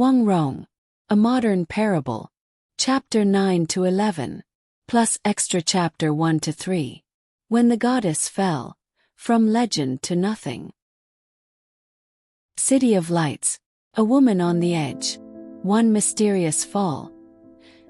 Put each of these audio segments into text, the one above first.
Wang Rong, a modern parable, chapter 9 to 11, plus extra chapter 1 to 3. When the goddess fell, from legend to nothing. City of Lights, a woman on the edge, one mysterious fall,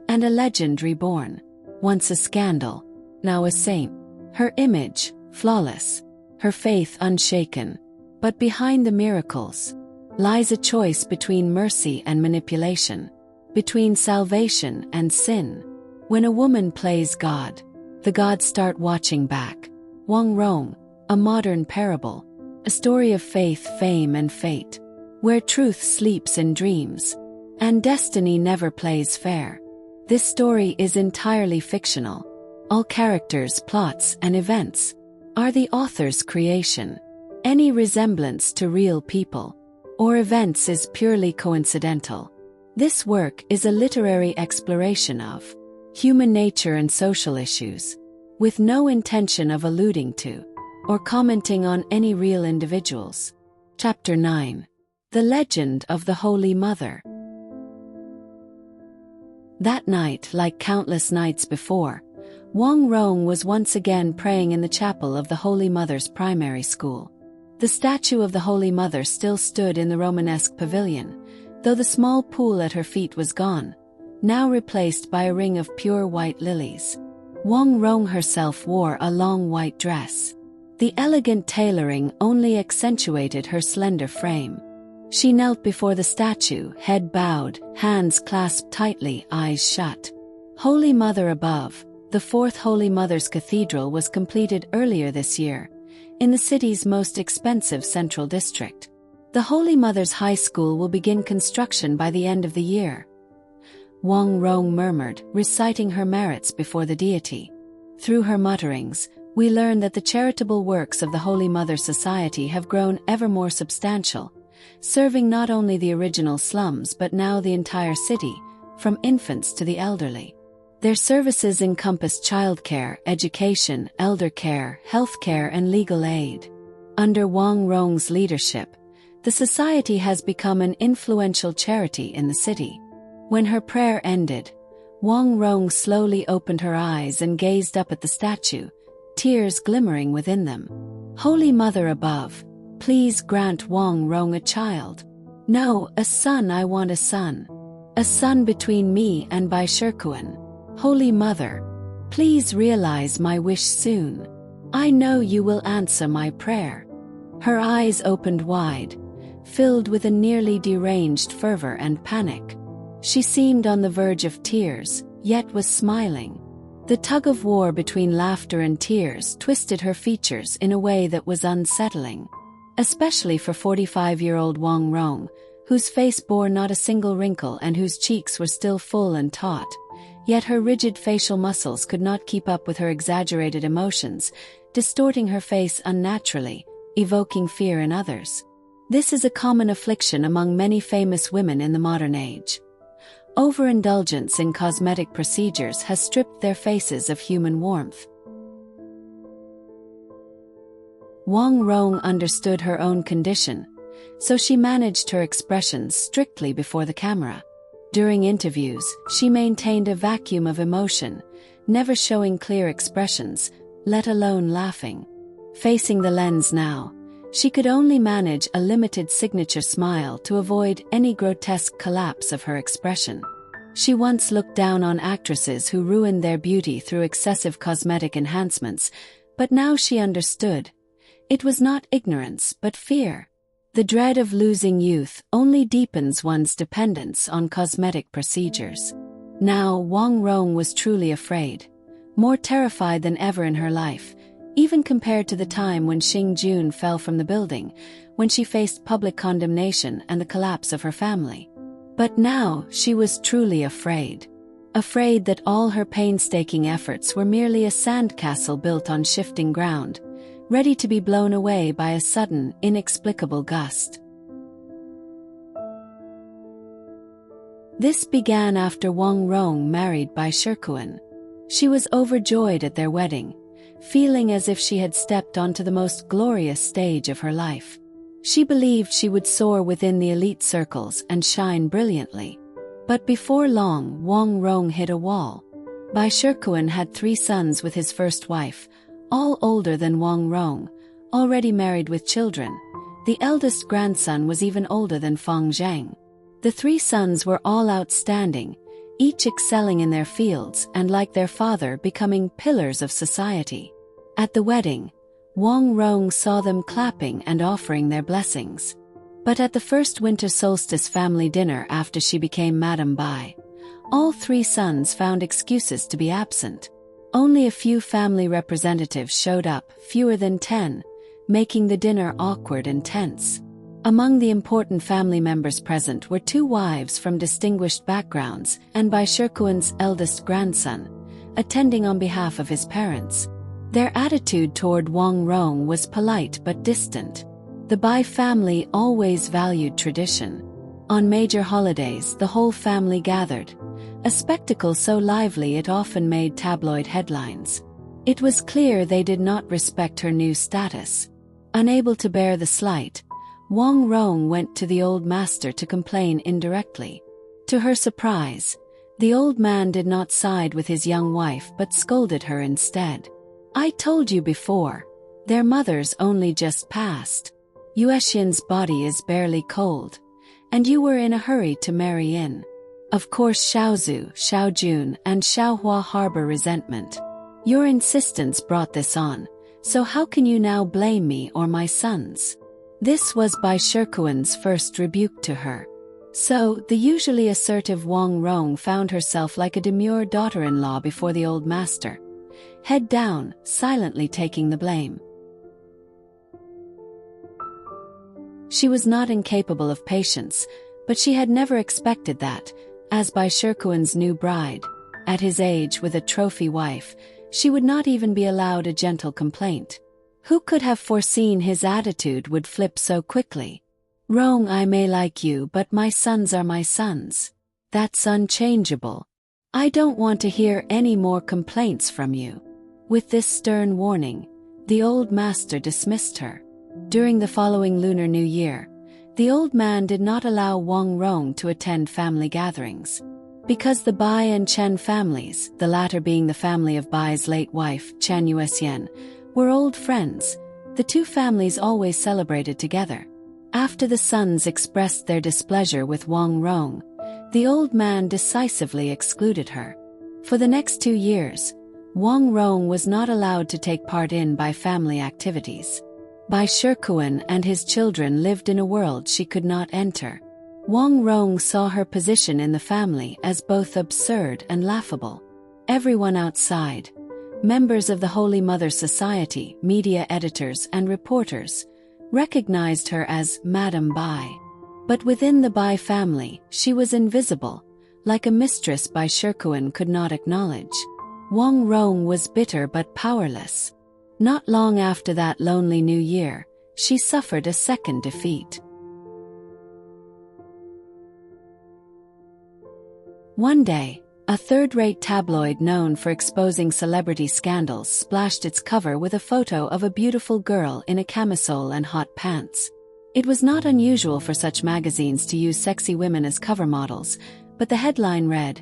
and a legend reborn, once a scandal, now a saint. Her image, flawless, her faith unshaken, but behind the miracles lies a choice between mercy and manipulation, between salvation and sin. When a woman plays God, the gods start watching back. Wang Rong, a modern parable, a story of faith, fame and fate, where truth sleeps in dreams, and destiny never plays fair. This story is entirely fictional. All characters, plots and events are the author's creation. Any resemblance to real people or events is purely coincidental. This work is a literary exploration of human nature and social issues, with no intention of alluding to or commenting on any real individuals. Chapter 9. The Legend of the Holy Mother. That night, like countless nights before, Wang Rong was once again praying in the chapel of the Holy Mother's primary school. The statue of the Holy Mother still stood in the Romanesque pavilion, though the small pool at her feet was gone, now replaced by a ring of pure white lilies. Wang Rong herself wore a long white dress. The elegant tailoring only accentuated her slender frame. She knelt before the statue, head bowed, hands clasped tightly, eyes shut. Holy Mother above, the fourth Holy Mother's Cathedral was completed earlier this year, in the city's most expensive central district. The Holy Mother's High School will begin construction by the end of the year. Wang Rong murmured, reciting her merits before the deity. Through her mutterings, we learn that the charitable works of the Holy Mother Society have grown ever more substantial, serving not only the original slums but now the entire city, from infants to the elderly. Their services encompass childcare, education, elder care, healthcare and legal aid. Under Wang Rong's leadership, the society has become an influential charity in the city. When her prayer ended, Wang Rong slowly opened her eyes and gazed up at the statue, tears glimmering within them. Holy Mother above, please grant Wang Rong a child. No, a son, I want a son. A son between me and Bai Ch1. Holy Mother, please realize my wish soon. I know you will answer my prayer. Her eyes opened wide, filled with a nearly deranged fervor and panic. She seemed on the verge of tears, yet was smiling. The tug-of-war between laughter and tears twisted her features in a way that was unsettling, especially for 45-year-old Wang Rong, whose face bore not a single wrinkle and whose cheeks were still full and taut. Yet her rigid facial muscles could not keep up with her exaggerated emotions, distorting her face unnaturally, evoking fear in others. This is a common affliction among many famous women in the modern age. Overindulgence in cosmetic procedures has stripped their faces of human warmth. Wang Rong understood her own condition, so she managed her expressions strictly before the camera. During interviews, she maintained a vacuum of emotion, never showing clear expressions, let alone laughing. Facing the lens now, she could only manage a limited signature smile to avoid any grotesque collapse of her expression. She once looked down on actresses who ruined their beauty through excessive cosmetic enhancements, but now she understood. It was not ignorance but fear. The dread of losing youth only deepens one's dependence on cosmetic procedures. Now Wang Rong was truly afraid, more terrified than ever in her life, even compared to the time when Xing Jun fell from the building, when she faced public condemnation and the collapse of her family. But now she was truly afraid. Afraid that all her painstaking efforts were merely a sandcastle built on shifting ground, ready to be blown away by a sudden, inexplicable gust. This began after Wang Rong married Bai Ch1. She was overjoyed at their wedding, feeling as if she had stepped onto the most glorious stage of her life. She believed she would soar within the elite circles and shine brilliantly. But before long, Wang Rong hit a wall. Bai Shikuan had 3 sons with his first wife, all older than Wang Rong, already married with children. The eldest grandson was even older than Feng Zhang. The 3 sons were all outstanding, each excelling in their fields and, like their father, becoming pillars of society. At the wedding, Wang Rong saw them clapping and offering their blessings. But at the first winter solstice family dinner after she became Madame Bai, all 3 sons found excuses to be absent. Only a few family representatives showed up, fewer than 10, making the dinner awkward and tense. Among the important family members present were 2 wives from distinguished backgrounds and Bai Shikuan's eldest grandson, attending on behalf of his parents. Their attitude toward Wang Rong was polite but distant. The Bai family always valued tradition. On major holidays, the whole family gathered, a spectacle so lively it often made tabloid headlines. It was clear they did not respect her new status. Unable to bear the slight, Wang Rong went to the old master to complain indirectly. To her surprise, the old man did not side with his young wife but scolded her instead. "I told you before, their mothers only just passed. Yuexian's body is barely cold, and you were in a hurry to marry in." Of course Xiaozu, Xiaojun, and Xiaohua harbor resentment. Your insistence brought this on, so how can you now blame me or my sons? This was Bai Shikuan's first rebuke to her. So, the usually assertive Wang Rong found herself like a demure daughter-in-law before the old master, head down, silently taking the blame. She was not incapable of patience, but she had never expected that, as Bai Shikuan's new bride, at his age with a trophy wife, she would not even be allowed a gentle complaint. Who could have foreseen his attitude would flip so quickly? "Rong, I may like you, but my sons are my sons. That's unchangeable. I don't want to hear any more complaints from you." With this stern warning, the old master dismissed her. During the following Lunar New Year, the old man did not allow Wang Rong to attend family gatherings. Because the Bai and Chen families, the latter being the family of Bai's late wife, Chen Yuexian, were old friends, the 2 families always celebrated together. After the sons expressed their displeasure with Wang Rong, the old man decisively excluded her. For the next 2 years, Wang Rong was not allowed to take part in Bai family activities. Bai Shikuan and his children lived in a world she could not enter. Wang Rong saw her position in the family as both absurd and laughable. Everyone outside, members of the Holy Mother Society, media editors and reporters, recognized her as Madame Bai. But within the Bai family, she was invisible, like a mistress Bai Shikuan could not acknowledge. Wang Rong was bitter but powerless. Not long after that lonely New Year, she suffered a second defeat. One day, a third-rate tabloid known for exposing celebrity scandals splashed its cover with a photo of a beautiful girl in a camisole and hot pants. It was not unusual for such magazines to use sexy women as cover models, but the headline read,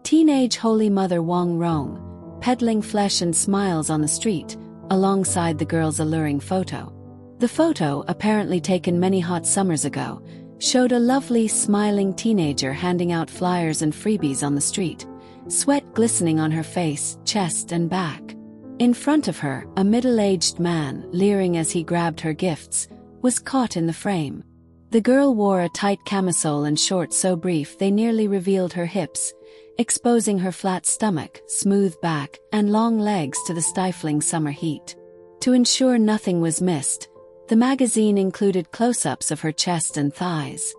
"Teenage Holy Mother Wang Rong, peddling flesh and smiles on the street," alongside the girl's alluring photo. The photo, apparently taken many hot summers ago, showed a lovely, smiling teenager handing out flyers and freebies on the street, sweat glistening on her face, chest and back. In front of her, a middle-aged man, leering as he grabbed her gifts, was caught in the frame. The girl wore a tight camisole and shorts so brief they nearly revealed her hips, exposing her flat stomach, smooth back, and long legs to the stifling summer heat. To ensure nothing was missed, the magazine included close-ups of her chest and thighs,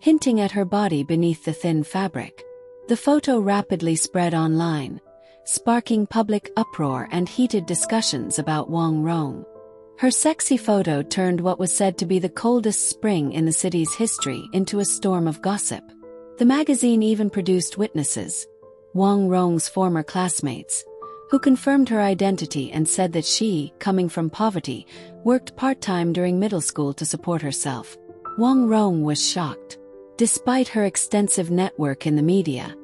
hinting at her body beneath the thin fabric. The photo rapidly spread online, sparking public uproar and heated discussions about Wang Rong. Her sexy photo turned what was said to be the coldest spring in the city's history into a storm of gossip. The magazine even produced witnesses, Wang Rong's former classmates, who confirmed her identity and said that she, coming from poverty, worked part-time during middle school to support herself. Wang Rong was shocked. Despite her extensive network in the media,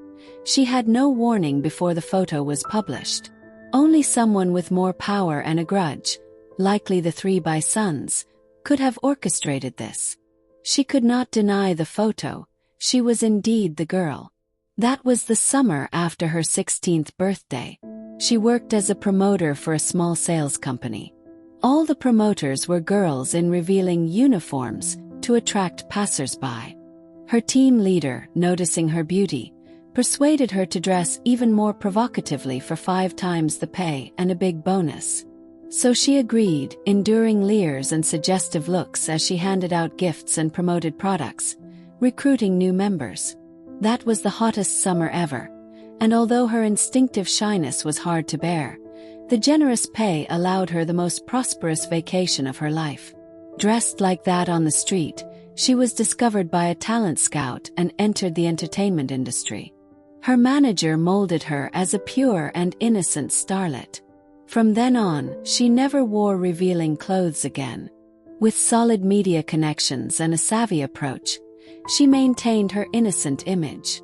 she had no warning before the photo was published. Only someone with more power and a grudge, likely the three sons, could have orchestrated this. She could not deny the photo. She was indeed the girl. That was the summer after her 16th birthday. She worked as a promoter for a small sales company. All the promoters were girls in revealing uniforms to attract passers-by. Her team leader, noticing her beauty, persuaded her to dress even more provocatively for 5 times the pay and a big bonus. So she agreed, enduring leers and suggestive looks as she handed out gifts and promoted products, recruiting new members. That was the hottest summer ever, and although her instinctive shyness was hard to bear, the generous pay allowed her the most prosperous vacation of her life. Dressed like that on the street, she was discovered by a talent scout and entered the entertainment industry. Her manager molded her as a pure and innocent starlet. From then on, she never wore revealing clothes again. With solid media connections and a savvy approach, she maintained her innocent image.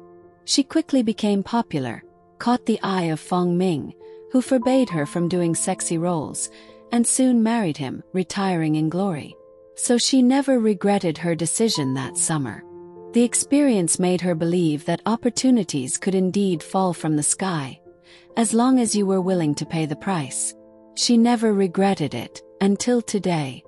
She quickly became popular, caught the eye of Feng Ming, who forbade her from doing sexy roles, and soon married him, retiring in glory. So she never regretted her decision that summer. The experience made her believe that opportunities could indeed fall from the sky, as long as you were willing to pay the price. She never regretted it, until today.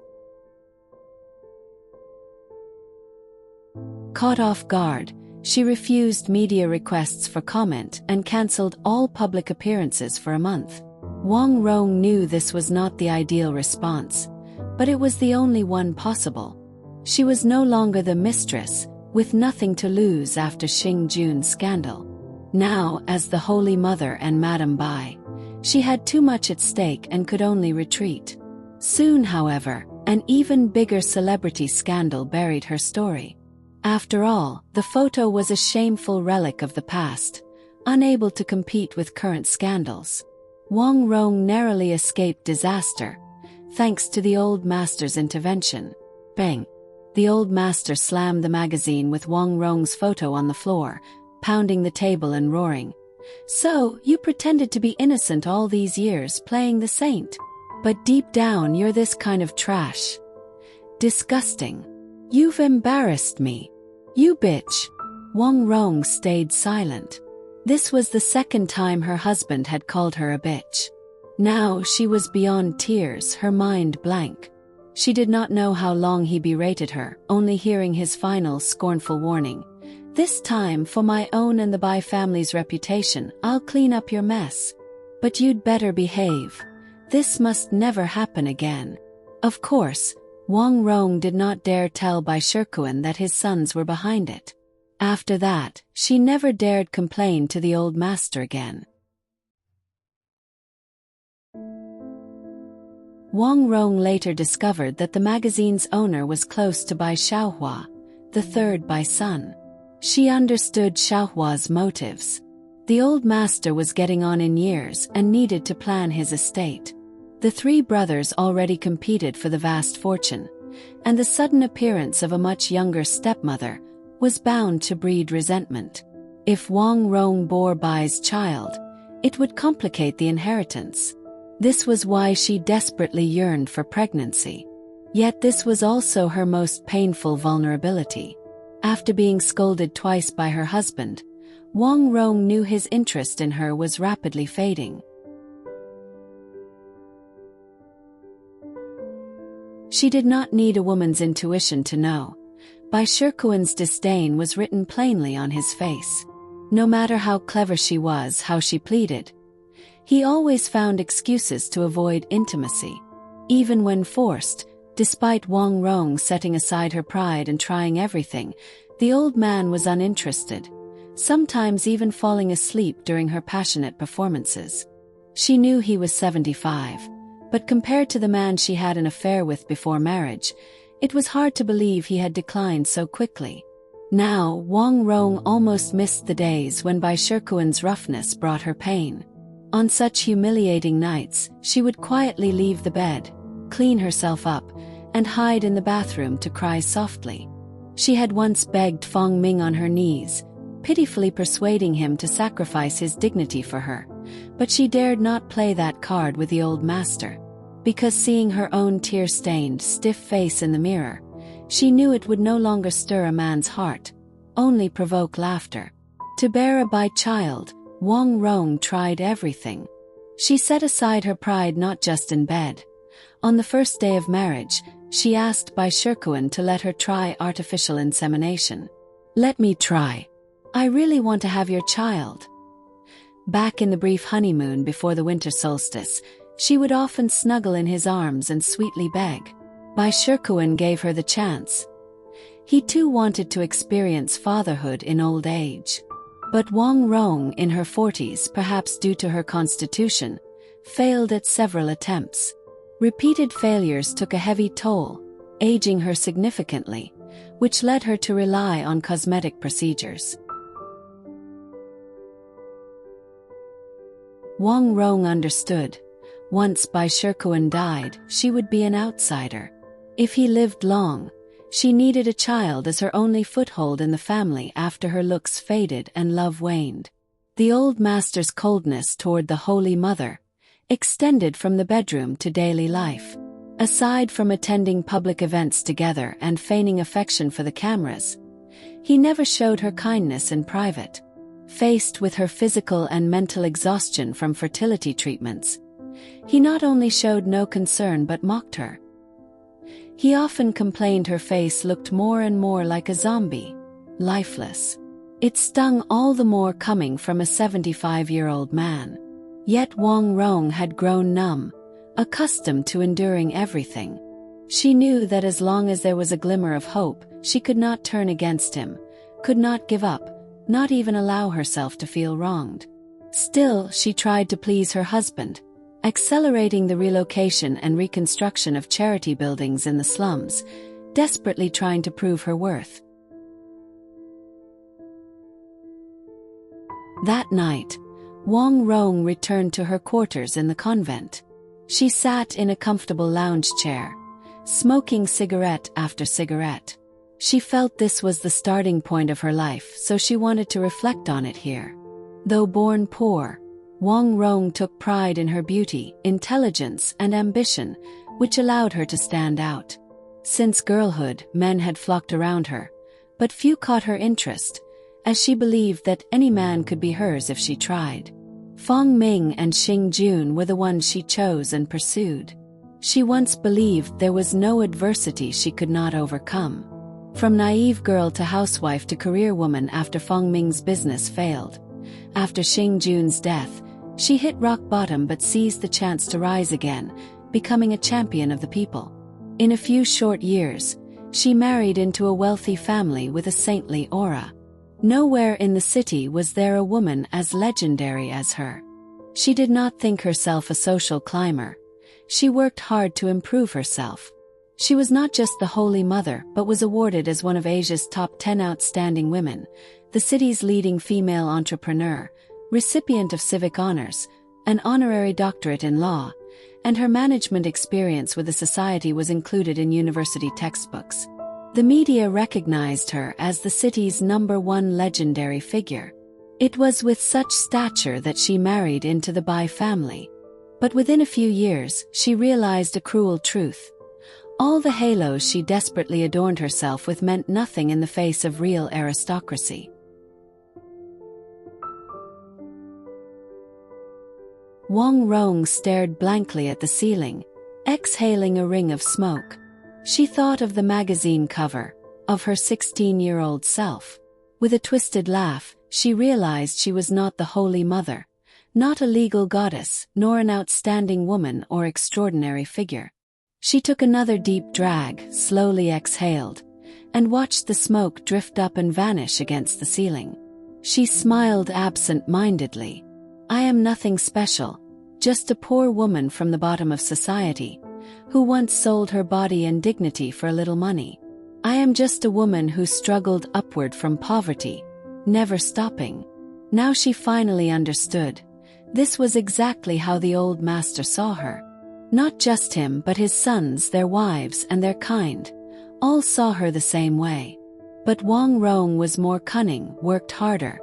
Caught off guard, she refused media requests for comment and cancelled all public appearances for a month. Wang Rong knew this was not the ideal response, but it was the only one possible. She was no longer the mistress, with nothing to lose after Xing Jun's scandal. Now, as the Holy Mother and Madame Bai, she had too much at stake and could only retreat. Soon, however, an even bigger celebrity scandal buried her story. After all, the photo was a shameful relic of the past, unable to compete with current scandals. Wang Rong narrowly escaped disaster, thanks to the old master's intervention. Bang! The old master slammed the magazine with Wang Rong's photo on the floor, pounding the table and roaring. "So, you pretended to be innocent all these years, playing the saint. But deep down you're this kind of trash. Disgusting. You've embarrassed me. You bitch." Wang Rong stayed silent. This was the second time her husband had called her a bitch. Now she was beyond tears, her mind blank. She did not know how long he berated her, only hearing his final scornful warning. "This time, for my own and the Bai family's reputation, I'll clean up your mess. But you'd better behave. This must never happen again." Of course, Wang Rong did not dare tell Bai Ch1 that his sons were behind it. After that, she never dared complain to the old master again. Wang Rong later discovered that the magazine's owner was close to Bai Xiaohua, the third Bai son. She understood Xiaohua's motives. The old master was getting on in years and needed to plan his estate. The 3 brothers already competed for the vast fortune, and the sudden appearance of a much younger stepmother was bound to breed resentment. If Wang Rong bore Bai's child, it would complicate the inheritance. This was why she desperately yearned for pregnancy. Yet this was also her most painful vulnerability. After being scolded twice by her husband, Wang Rong knew his interest in her was rapidly fading. She did not need a woman's intuition to know. Bai Ch1's disdain was written plainly on his face. No matter how clever she was, how she pleaded, he always found excuses to avoid intimacy. Even when forced, despite Wang Rong setting aside her pride and trying everything, the old man was uninterested, sometimes even falling asleep during her passionate performances. She knew he was 75, but compared to the man she had an affair with before marriage, it was hard to believe he had declined so quickly. Now, Wang Rong almost missed the days when Bai Ch1's roughness brought her pain. On such humiliating nights, she would quietly leave the bed, clean herself up, and hide in the bathroom to cry softly. She had once begged Fong Ming on her knees, pitifully persuading him to sacrifice his dignity for her, but she dared not play that card with the old master. Because seeing her own tear-stained, stiff face in the mirror, she knew it would no longer stir a man's heart, only provoke laughter. To bear a by-child, Wang Rong tried everything. She set aside her pride not just in bed. On the first day of marriage, she asked Bai Ch1 to let her try artificial insemination. "Let me try. I really want to have your child." Back in the brief honeymoon before the winter solstice, she would often snuggle in his arms and sweetly beg. Bai Ch1 gave her the chance. He too wanted to experience fatherhood in old age. But Wang Rong, in her 40s, perhaps due to her constitution, failed at several attempts. Repeated failures took a heavy toll, aging her significantly, which led her to rely on cosmetic procedures. Wang Rong understood. Once Bai Ch1 died, she would be an outsider. If he lived long, she needed a child as her only foothold in the family after her looks faded and love waned. The old master's coldness toward the Holy Mother extended from the bedroom to daily life. Aside from attending public events together and feigning affection for the cameras, he never showed her kindness in private. Faced with her physical and mental exhaustion from fertility treatments, he not only showed no concern but mocked her. He often complained her face looked more and more like a zombie, lifeless. It stung all the more coming from a 75-year-old man. Yet Wang Rong had grown numb, accustomed to enduring everything. She knew that as long as there was a glimmer of hope, she could not turn against him, could not give up, not even allow herself to feel wronged. Still, she tried to please her husband, accelerating the relocation and reconstruction of charity buildings in the slums, desperately trying to prove her worth. That night, Wang Rong returned to her quarters in the convent. She sat in a comfortable lounge chair, smoking cigarette after cigarette. She felt this was the starting point of her life, so she wanted to reflect on it here. Though born poor, Wang Rong took pride in her beauty, intelligence, and ambition, which allowed her to stand out. Since girlhood, men had flocked around her, but few caught her interest, as she believed that any man could be hers if she tried. Fong Ming and Xing Jun were the ones she chose and pursued. She once believed there was no adversity she could not overcome. From naive girl to housewife to career woman after Fong Ming's business failed. After Xing Jun's death, she hit rock bottom but seized the chance to rise again, becoming a champion of the people. In a few short years, she married into a wealthy family with a saintly aura. Nowhere in the city was there a woman as legendary as her. She did not think herself a social climber. She worked hard to improve herself. She was not just the Holy Mother but was awarded as one of Asia's top 10 outstanding women, the city's leading female entrepreneur, recipient of civic honors, an honorary doctorate in law, and her management experience with the society was included in university textbooks. The media recognized her as the city's #1 legendary figure. It was with such stature that she married into the Bai family. But within a few years, she realized a cruel truth. All the halos she desperately adorned herself with meant nothing in the face of real aristocracy. Wang Rong stared blankly at the ceiling, exhaling a ring of smoke. She thought of the magazine cover, of her 16-year-old self. With a twisted laugh, she realized she was not the Holy Mother, not a legal goddess, nor an outstanding woman or extraordinary figure. She took another deep drag, slowly exhaled, and watched the smoke drift up and vanish against the ceiling. She smiled absent-mindedly. I am nothing special, just a poor woman from the bottom of society, who once sold her body and dignity for a little money. I am just a woman who struggled upward from poverty, never stopping. Now she finally understood. This was exactly how the old master saw her. Not just him but his sons, their wives and their kind, all saw her the same way. But Wang Rong was more cunning, worked harder,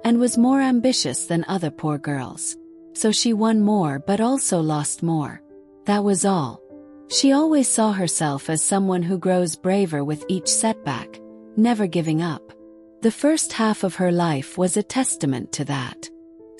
and was more ambitious than other poor girls. So she won more but also lost more. That was all. She always saw herself as someone who grows braver with each setback, never giving up. The first half of her life was a testament to that.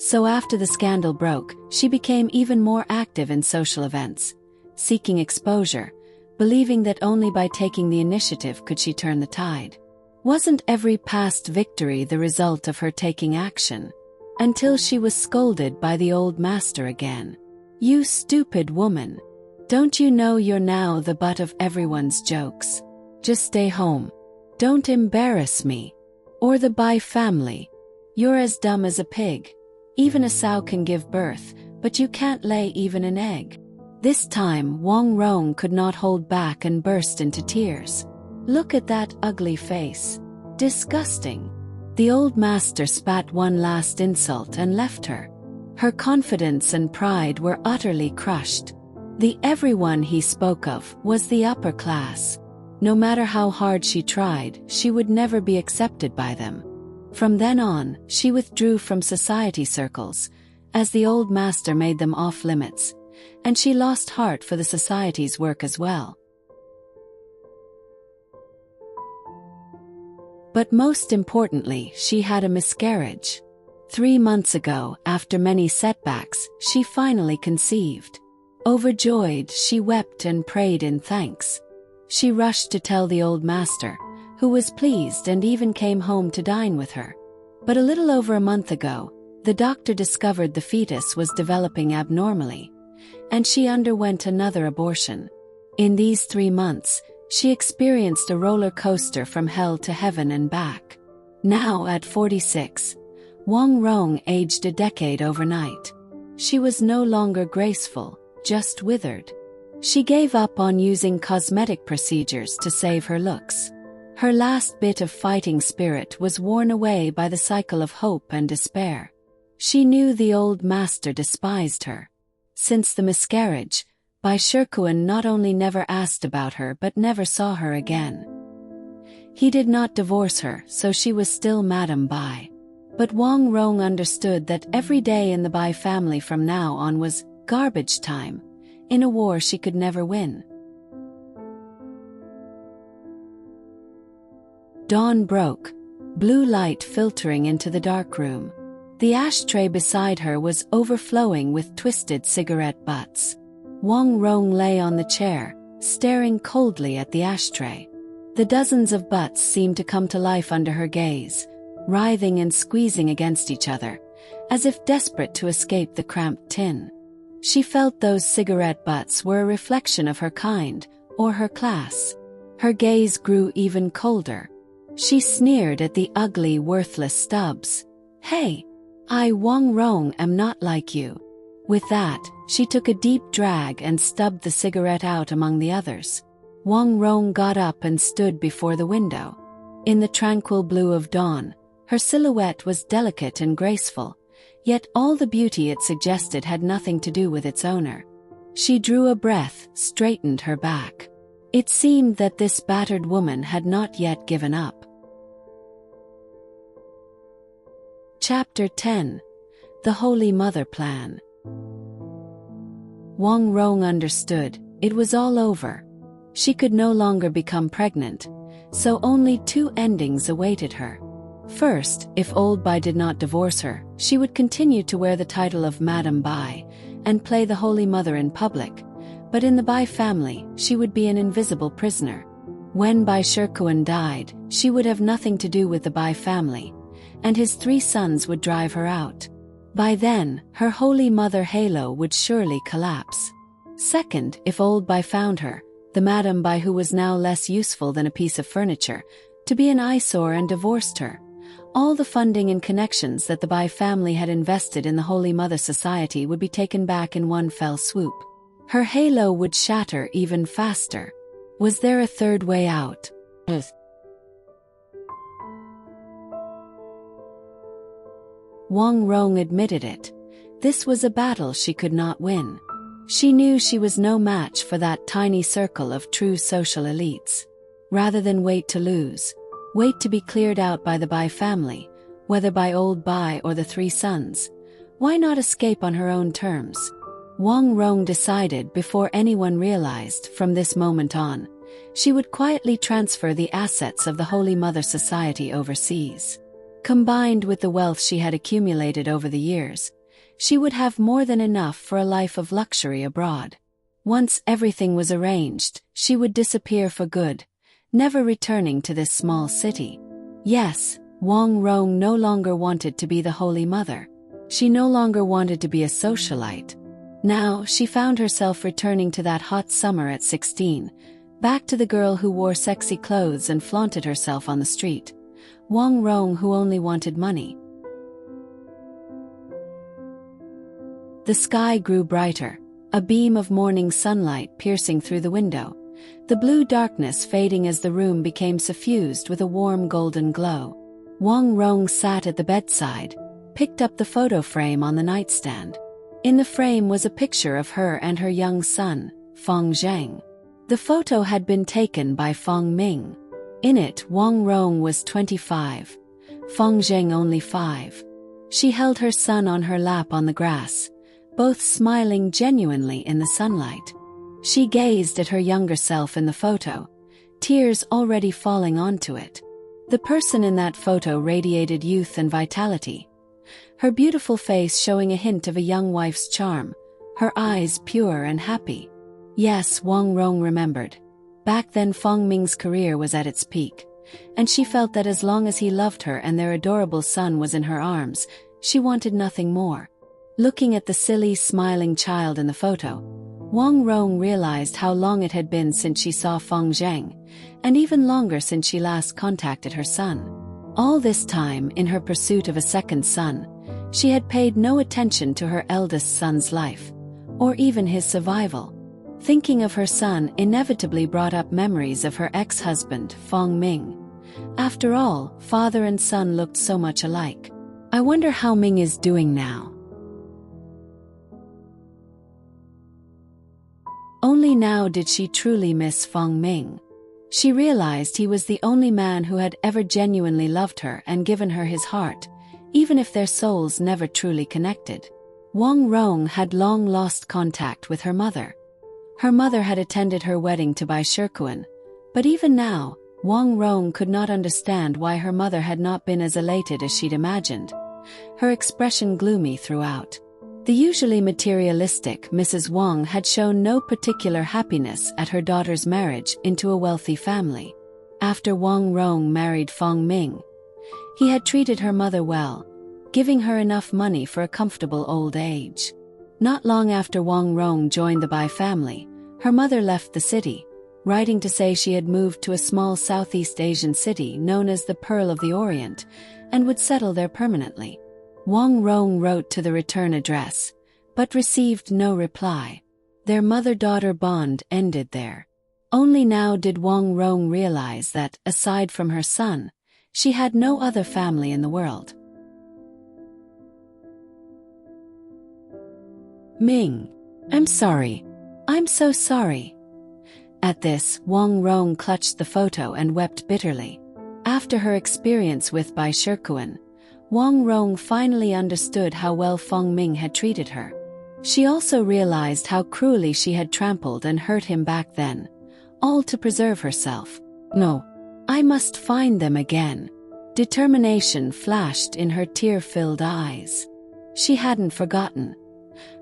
So after the scandal broke, she became even more active in social events, seeking exposure, believing that only by taking the initiative could she turn the tide. Wasn't every past victory the result of her taking action? Until she was scolded by the old master again. "You stupid woman. Don't you know you're now the butt of everyone's jokes? Just stay home. Don't embarrass me. Or the Bai family. You're as dumb as a pig. Even a sow can give birth, but you can't lay even an egg." This time Wang Rong could not hold back and burst into tears. "Look at that ugly face. Disgusting." The old master spat one last insult and left her. Her confidence and pride were utterly crushed. The everyone he spoke of was the upper class. No matter how hard she tried, she would never be accepted by them. From then on, she withdrew from society circles, as the old master made them off limits, and she lost heart for the society's work as well. But most importantly, she had a miscarriage. 3 months ago, after many setbacks, she finally conceived. Overjoyed, she wept and prayed in thanks. She rushed to tell the old master, who was pleased and even came home to dine with her. But a little over a month ago, the doctor discovered the fetus was developing abnormally, and she underwent another abortion. In these 3 months, she experienced a roller coaster from hell to heaven and back. Now at 46, Wang Rong aged a decade overnight. She was no longer graceful, just withered. She gave up on using cosmetic procedures to save her looks. Her last bit of fighting spirit was worn away by the cycle of hope and despair. She knew the old master despised her. Since the miscarriage, Ch.9 not only never asked about her but never saw her again. He did not divorce her, so she was still Madame Bai. But Wang Rong understood that every day in the Bai family from now on was garbage time, in a war she could never win. Dawn broke, blue light filtering into the dark room. The ashtray beside her was overflowing with twisted cigarette butts. Wang Rong lay on the chair, staring coldly at the ashtray. The dozens of butts seemed to come to life under her gaze, writhing and squeezing against each other, as if desperate to escape the cramped tin. She felt those cigarette butts were a reflection of her kind, or her class. Her gaze grew even colder. She sneered at the ugly, worthless stubs. "Hey! I, Wang Rong, am not like you." With that, she took a deep drag and stubbed the cigarette out among the others. Wang Rong got up and stood before the window. In the tranquil blue of dawn, her silhouette was delicate and graceful, yet all the beauty it suggested had nothing to do with its owner. She drew a breath, straightened her back. It seemed that this battered woman had not yet given up. Chapter 10. The Holy Mother Plan. Wang Rong understood, it was all over. She could no longer become pregnant, so only 2 endings awaited her. First, if old Bai did not divorce her, she would continue to wear the title of Madame Bai and play the Holy Mother in public, but in the Bai family, she would be an invisible prisoner. When Ch.9 died, she would have nothing to do with the Bai family, and his 3 sons would drive her out. By then, her Holy Mother halo would surely collapse. Second, if old Bai found her, the Madame Bai who was now less useful than a piece of furniture, to be an eyesore and divorced her, all the funding and connections that the Bai family had invested in the Holy Mother Society would be taken back in one fell swoop. Her halo would shatter even faster. Was there a third way out? Wang Rong admitted it. This was a battle she could not win. She knew she was no match for that tiny circle of true social elites. Rather than wait to lose, wait to be cleared out by the Bai family, whether by old Bai or the three sons, why not escape on her own terms? Wang Rong decided before anyone realized from this moment on, she would quietly transfer the assets of the Holy Mother Society overseas. Combined with the wealth she had accumulated over the years, she would have more than enough for a life of luxury abroad. Once everything was arranged, she would disappear for good, never returning to this small city. Yes, Wang Rong no longer wanted to be the Holy Mother. She no longer wanted to be a socialite. Now she found herself returning to that hot summer at 16, back to the girl who wore sexy clothes and flaunted herself on the street. Wang Rong who only wanted money. The sky grew brighter, a beam of morning sunlight piercing through the window, the blue darkness fading as the room became suffused with a warm golden glow. Wang Rong sat at the bedside, picked up the photo frame on the nightstand. In the frame was a picture of her and her young son, Feng Zheng. The photo had been taken by Feng Ming. In it, Wang Rong was 25, Feng Zheng only 5. She held her son on her lap on the grass, both smiling genuinely in the sunlight. She gazed at her younger self in the photo, tears already falling onto it. The person in that photo radiated youth and vitality, her beautiful face showing a hint of a young wife's charm, her eyes pure and happy. Yes, Wang Rong remembered. Back then Feng Ming's career was at its peak, and she felt that as long as he loved her and their adorable son was in her arms, she wanted nothing more. Looking at the silly, smiling child in the photo, Wang Rong realized how long it had been since she saw Feng Zheng, and even longer since she last contacted her son. All this time, in her pursuit of a second son, she had paid no attention to her eldest son's life, or even his survival. Thinking of her son inevitably brought up memories of her ex-husband, Feng Ming. After all, father and son looked so much alike. I wonder how Ming is doing now. Only now did she truly miss Feng Ming. She realized he was the only man who had ever genuinely loved her and given her his heart, even if their souls never truly connected. Wang Rong had long lost contact with her mother. Her mother had attended her wedding to Bai Ch1, but even now, Wang Rong could not understand why her mother had not been as elated as she'd imagined, her expression gloomy throughout. The usually materialistic Mrs. Wang had shown no particular happiness at her daughter's marriage into a wealthy family. After Wang Rong married Feng Ming, he had treated her mother well, giving her enough money for a comfortable old age. Not long after Wang Rong joined the Bai family, her mother left the city, writing to say she had moved to a small Southeast Asian city known as the Pearl of the Orient, and would settle there permanently. Wang Rong wrote to the return address, but received no reply. Their mother-daughter bond ended there. Only now did Wang Rong realize that, aside from her son, she had no other family in the world. Ming, I'm sorry. I'm so sorry. At this, Wang Rong clutched the photo and wept bitterly. After her experience with Bai Ch1, Wang Rong finally understood how well Feng Ming had treated her. She also realized how cruelly she had trampled and hurt him back then, all to preserve herself. No, I must find them again. Determination flashed in her tear-filled eyes. She hadn't forgotten.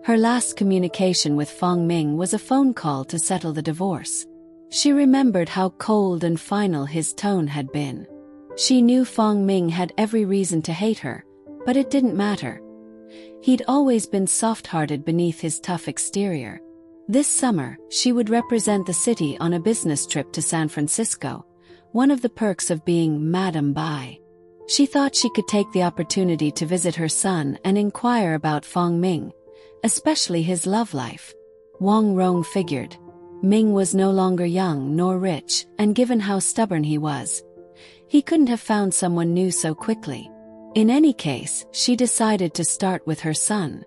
Her last communication with Feng Ming was a phone call to settle the divorce. She remembered how cold and final his tone had been. She knew Feng Ming had every reason to hate her, but it didn't matter. He'd always been soft-hearted beneath his tough exterior. This summer, she would represent the city on a business trip to San Francisco, one of the perks of being Madame Bai. She thought she could take the opportunity to visit her son and inquire about Feng Ming, especially his love life. Wang Rong figured. Ming was no longer young nor rich, and given how stubborn he was, he couldn't have found someone new so quickly. In any case, she decided to start with her son.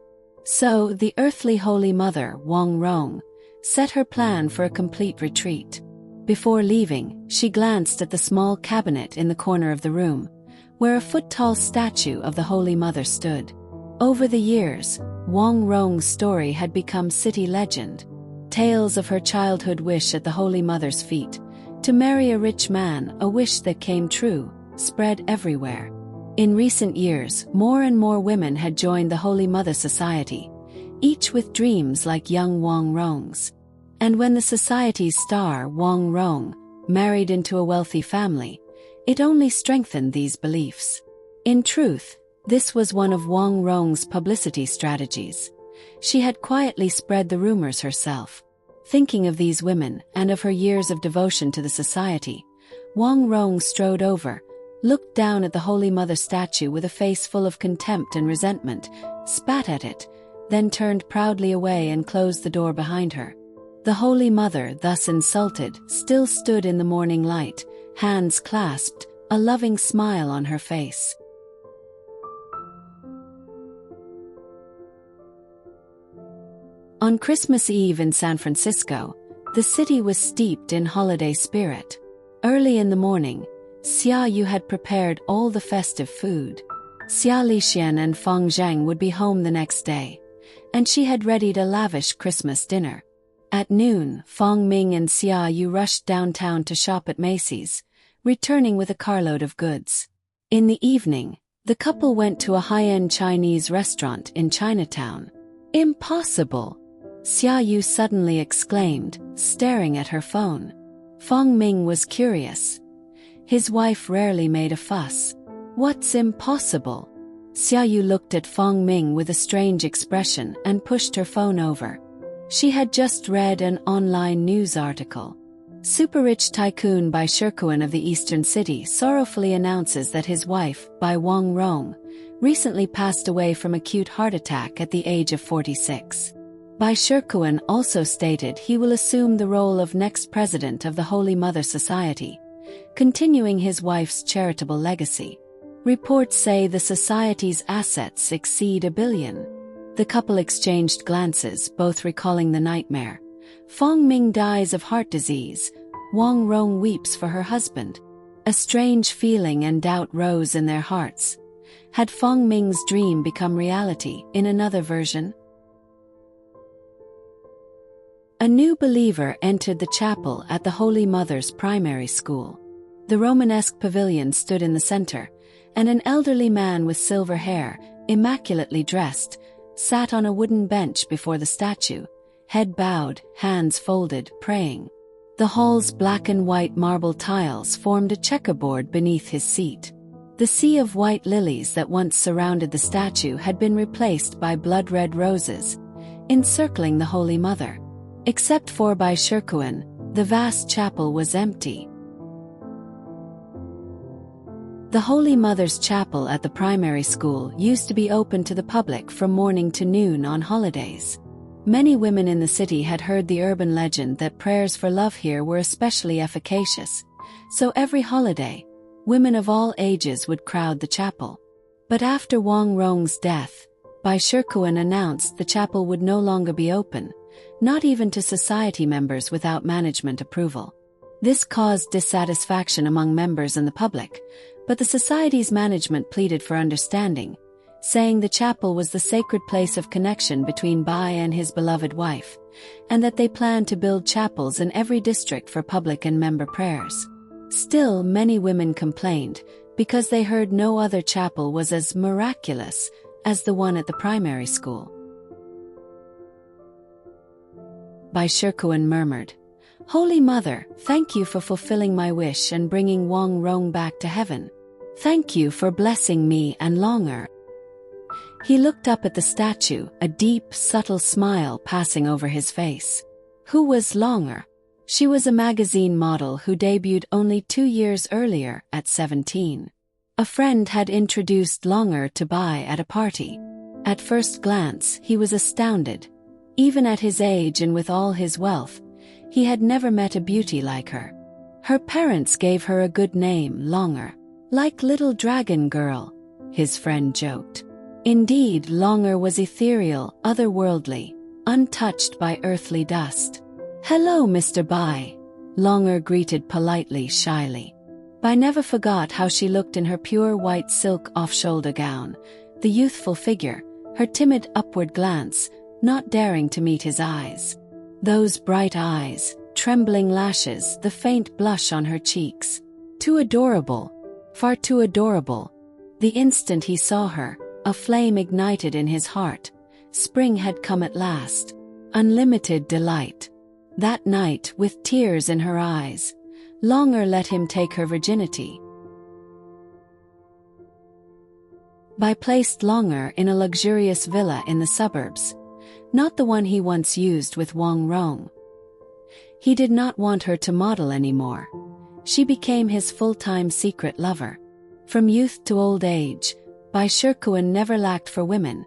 So, the earthly Holy Mother, Wang Rong, set her plan for a complete retreat. Before leaving, she glanced at the small cabinet in the corner of the room, where a foot-tall statue of the Holy Mother stood. Over the years, Wang Rong's story had become city legend. Tales of her childhood wish at the Holy Mother's feet, to marry a rich man, a wish that came true, spread everywhere. In recent years, more and more women had joined the Holy Mother Society, each with dreams like young Wang Rong's. And when the society's star, Wang Rong, married into a wealthy family, it only strengthened these beliefs. In truth, this was one of Wang Rong's publicity strategies. She had quietly spread the rumors herself. Thinking of these women and of her years of devotion to the society, Wang Rong strode over, looked down at the Holy Mother statue with a face full of contempt and resentment, spat at it, then turned proudly away and closed the door behind her. The Holy Mother, thus insulted, still stood in the morning light, hands clasped, a loving smile on her face. On Christmas Eve in San Francisco, the city was steeped in holiday spirit. Early in the morning, Xia Yu had prepared all the festive food. Xia Lixian and Feng Zheng would be home the next day, and she had readied a lavish Christmas dinner. At noon, Feng Ming and Xia Yu rushed downtown to shop at Macy's, returning with a carload of goods. In the evening, the couple went to a high-end Chinese restaurant in Chinatown. Impossible! Xia Yu suddenly exclaimed, staring at her phone. Feng Ming was curious. His wife rarely made a fuss. What's impossible? Xia Yu looked at Feng Ming with a strange expression and pushed her phone over. She had just read an online news article. Super-rich tycoon Bai Shikuan of the eastern city sorrowfully announces that his wife, Bai Wang Rong, recently passed away from acute heart attack at the age of 46. Bai Shikuan also stated he will assume the role of next president of the Holy Mother Society, continuing his wife's charitable legacy. Reports say the society's assets exceed $1 billion. The couple exchanged glances, both recalling the nightmare. Feng Ming dies of heart disease. Wang Rong weeps for her husband. A strange feeling and doubt rose in their hearts. Had Feng Ming's dream become reality in another version? A new believer entered the chapel at the Holy Mother's primary school. The Romanesque pavilion stood in the center, and an elderly man with silver hair, immaculately dressed, sat on a wooden bench before the statue, head bowed, hands folded, praying. The hall's black and white marble tiles formed a checkerboard beneath his seat. The sea of white lilies that once surrounded the statue had been replaced by blood-red roses, encircling the Holy Mother. Except for Bai Shikuan, the vast chapel was empty. The Holy Mother's chapel at the primary school used to be open to the public from morning to noon on holidays. Many women in the city had heard the urban legend that prayers for love here were especially efficacious, so every holiday, women of all ages would crowd the chapel. But after Wang Rong's death, Bai Shikuan announced the chapel would no longer be open, not even to society members without management approval. This caused dissatisfaction among members and the public, but the society's management pleaded for understanding, saying the chapel was the sacred place of connection between Bai and his beloved wife, and that they planned to build chapels in every district for public and member prayers. Still, many women complained, because they heard no other chapel was as miraculous as the one at the primary school. Bai Shikuan murmured, "Holy Mother, thank you for fulfilling my wish and bringing Wang Rong back to heaven. Thank you for blessing me and Longer." He looked up at the statue, a deep, subtle smile passing over his face. Who was Longer? She was a magazine model who debuted only 2 years earlier at 17. A friend had introduced Longer to Bai at a party. At first glance, he was astounded. Even at his age and with all his wealth, he had never met a beauty like her. Her parents gave her a good name, Longer. Like little dragon girl, his friend joked. Indeed, Longer was ethereal, otherworldly, untouched by earthly dust. "Hello, Mr. Bai," Longer greeted politely, shyly. Bai never forgot how she looked in her pure white silk off-shoulder gown, the youthful figure, her timid upward glance, not daring to meet his eyes. Those bright eyes, trembling lashes, the faint blush on her cheeks. Too adorable, far too adorable. The instant he saw her, a flame ignited in his heart. Spring had come at last. Unlimited delight. That night, with tears in her eyes, Longer let him take her virginity. Bai placed Longer in a luxurious villa in the suburbs, not the one he once used with Wang Rong. He did not want her to model anymore. She became his full-time secret lover. From youth to old age, Bai Ch1 never lacked for women,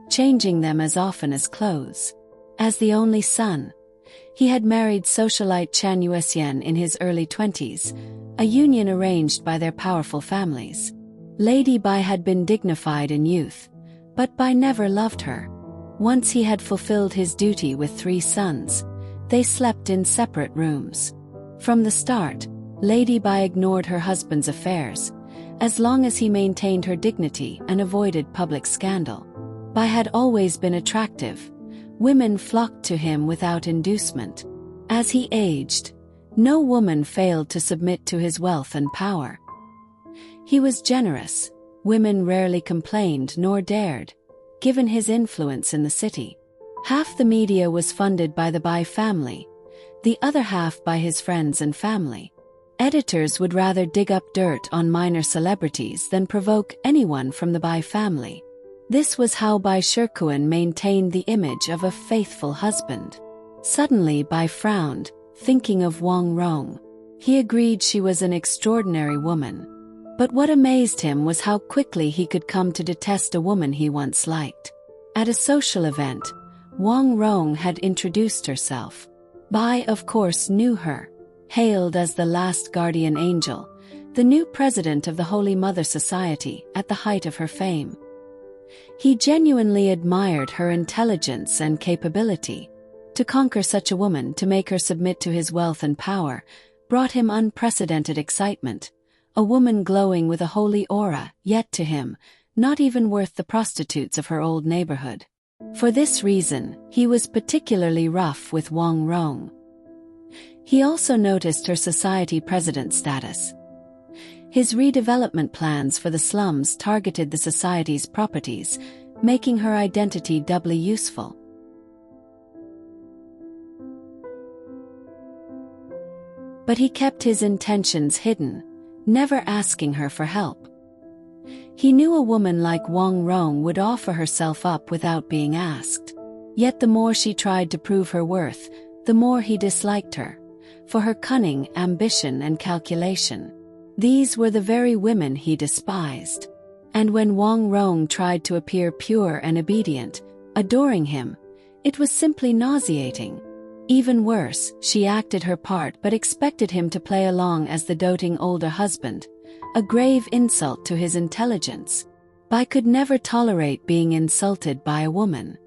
changing them as often as clothes. As the only son, he had married socialite Ch1 in his early 20s, a union arranged by their powerful families. Lady Bai had been dignified in youth, but Bai never loved her. Once he had fulfilled his duty with 3 sons, they slept in separate rooms. From the start, Lady Bai ignored her husband's affairs, as long as he maintained her dignity and avoided public scandal. Bai had always been attractive. Women flocked to him without inducement. As he aged, no woman failed to submit to his wealth and power. He was generous. Women rarely complained nor dared, given his influence in the city. Half the media was funded by the Bai family, the other half by his friends and family. Editors would rather dig up dirt on minor celebrities than provoke anyone from the Bai family. This was how Bai Ch1 maintained the image of a faithful husband. Suddenly Bai frowned, thinking of Wang Rong. He agreed she was an extraordinary woman. But what amazed him was how quickly he could come to detest a woman he once liked. At a social event, Wang Rong had introduced herself. Bai, of course, knew her. Hailed as the last guardian angel, the new president of the Holy Mother Society at the height of her fame. He genuinely admired her intelligence and capability. To conquer such a woman, to make her submit to his wealth and power, brought him unprecedented excitement. A woman glowing with a holy aura, yet to him, not even worth the prostitutes of her old neighborhood. For this reason, he was particularly rough with Wang Rong. He also noticed her society president status. His redevelopment plans for the slums targeted the society's properties, making her identity doubly useful. But he kept his intentions hidden, never asking her for help. He knew a woman like Wang Rong would offer herself up without being asked. Yet the more she tried to prove her worth, the more he disliked her, for her cunning, ambition, and calculation. These were the very women he despised. And when Wang Rong tried to appear pure and obedient, adoring him, it was simply nauseating. Even worse, she acted her part but expected him to play along as the doting older husband, a grave insult to his intelligence. Bai could never tolerate being insulted by a woman.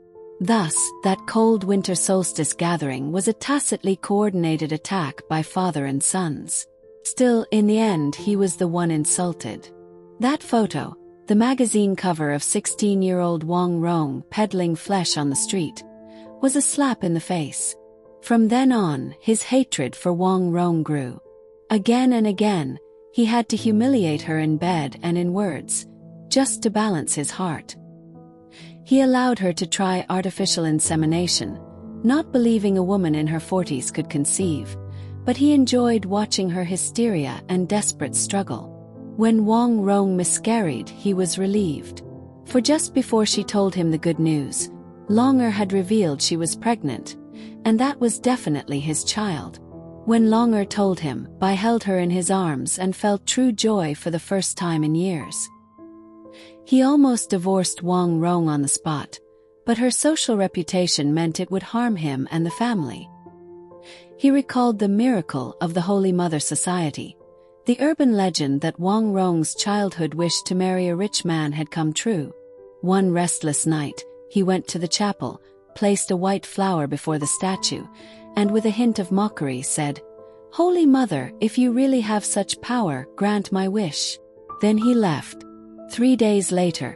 Thus, that cold winter solstice gathering was a tacitly coordinated attack by father and sons. Still, in the end, he was the one insulted. That photo, the magazine cover of 16-year-old Wang Rong peddling flesh on the street, was a slap in the face. From then on, his hatred for Wang Rong grew. Again and again, he had to humiliate her in bed and in words, just to balance his heart. He allowed her to try artificial insemination, not believing a woman in her 40s could conceive, but he enjoyed watching her hysteria and desperate struggle. When Wang Rong miscarried, he was relieved. For just before she told him the good news, Longer had revealed she was pregnant, and that was definitely his child. When Longer told him, Bai held her in his arms and felt true joy for the first time in years. He almost divorced Wang Rong on the spot, but her social reputation meant it would harm him and the family. He recalled the miracle of the Holy Mother Society. The urban legend that Wang Rong's childhood wish to marry a rich man had come true. One restless night, he went to the chapel, placed a white flower before the statue, and with a hint of mockery said, "Holy Mother, if you really have such power, grant my wish." Then he left. 3 days later,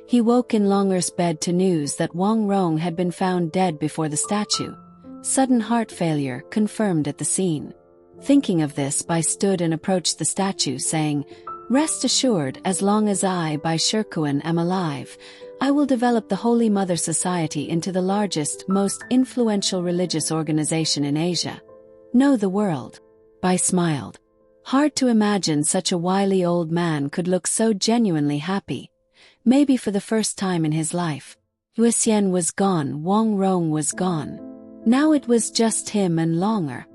he woke in Longer's bed to news that Wang Rong had been found dead before the statue. Sudden heart failure confirmed at the scene. Thinking of this, Bai stood and approached the statue, saying, "Rest assured, as long as I, Bai Ch1, am alive, I will develop the Holy Mother Society into the largest, most influential religious organization in Asia. Know the world." Bai smiled. Hard to imagine such a wily old man could look so genuinely happy. Maybe for the first time in his life. Yuxian was gone, Wang Rong was gone. Now it was just him and Longer.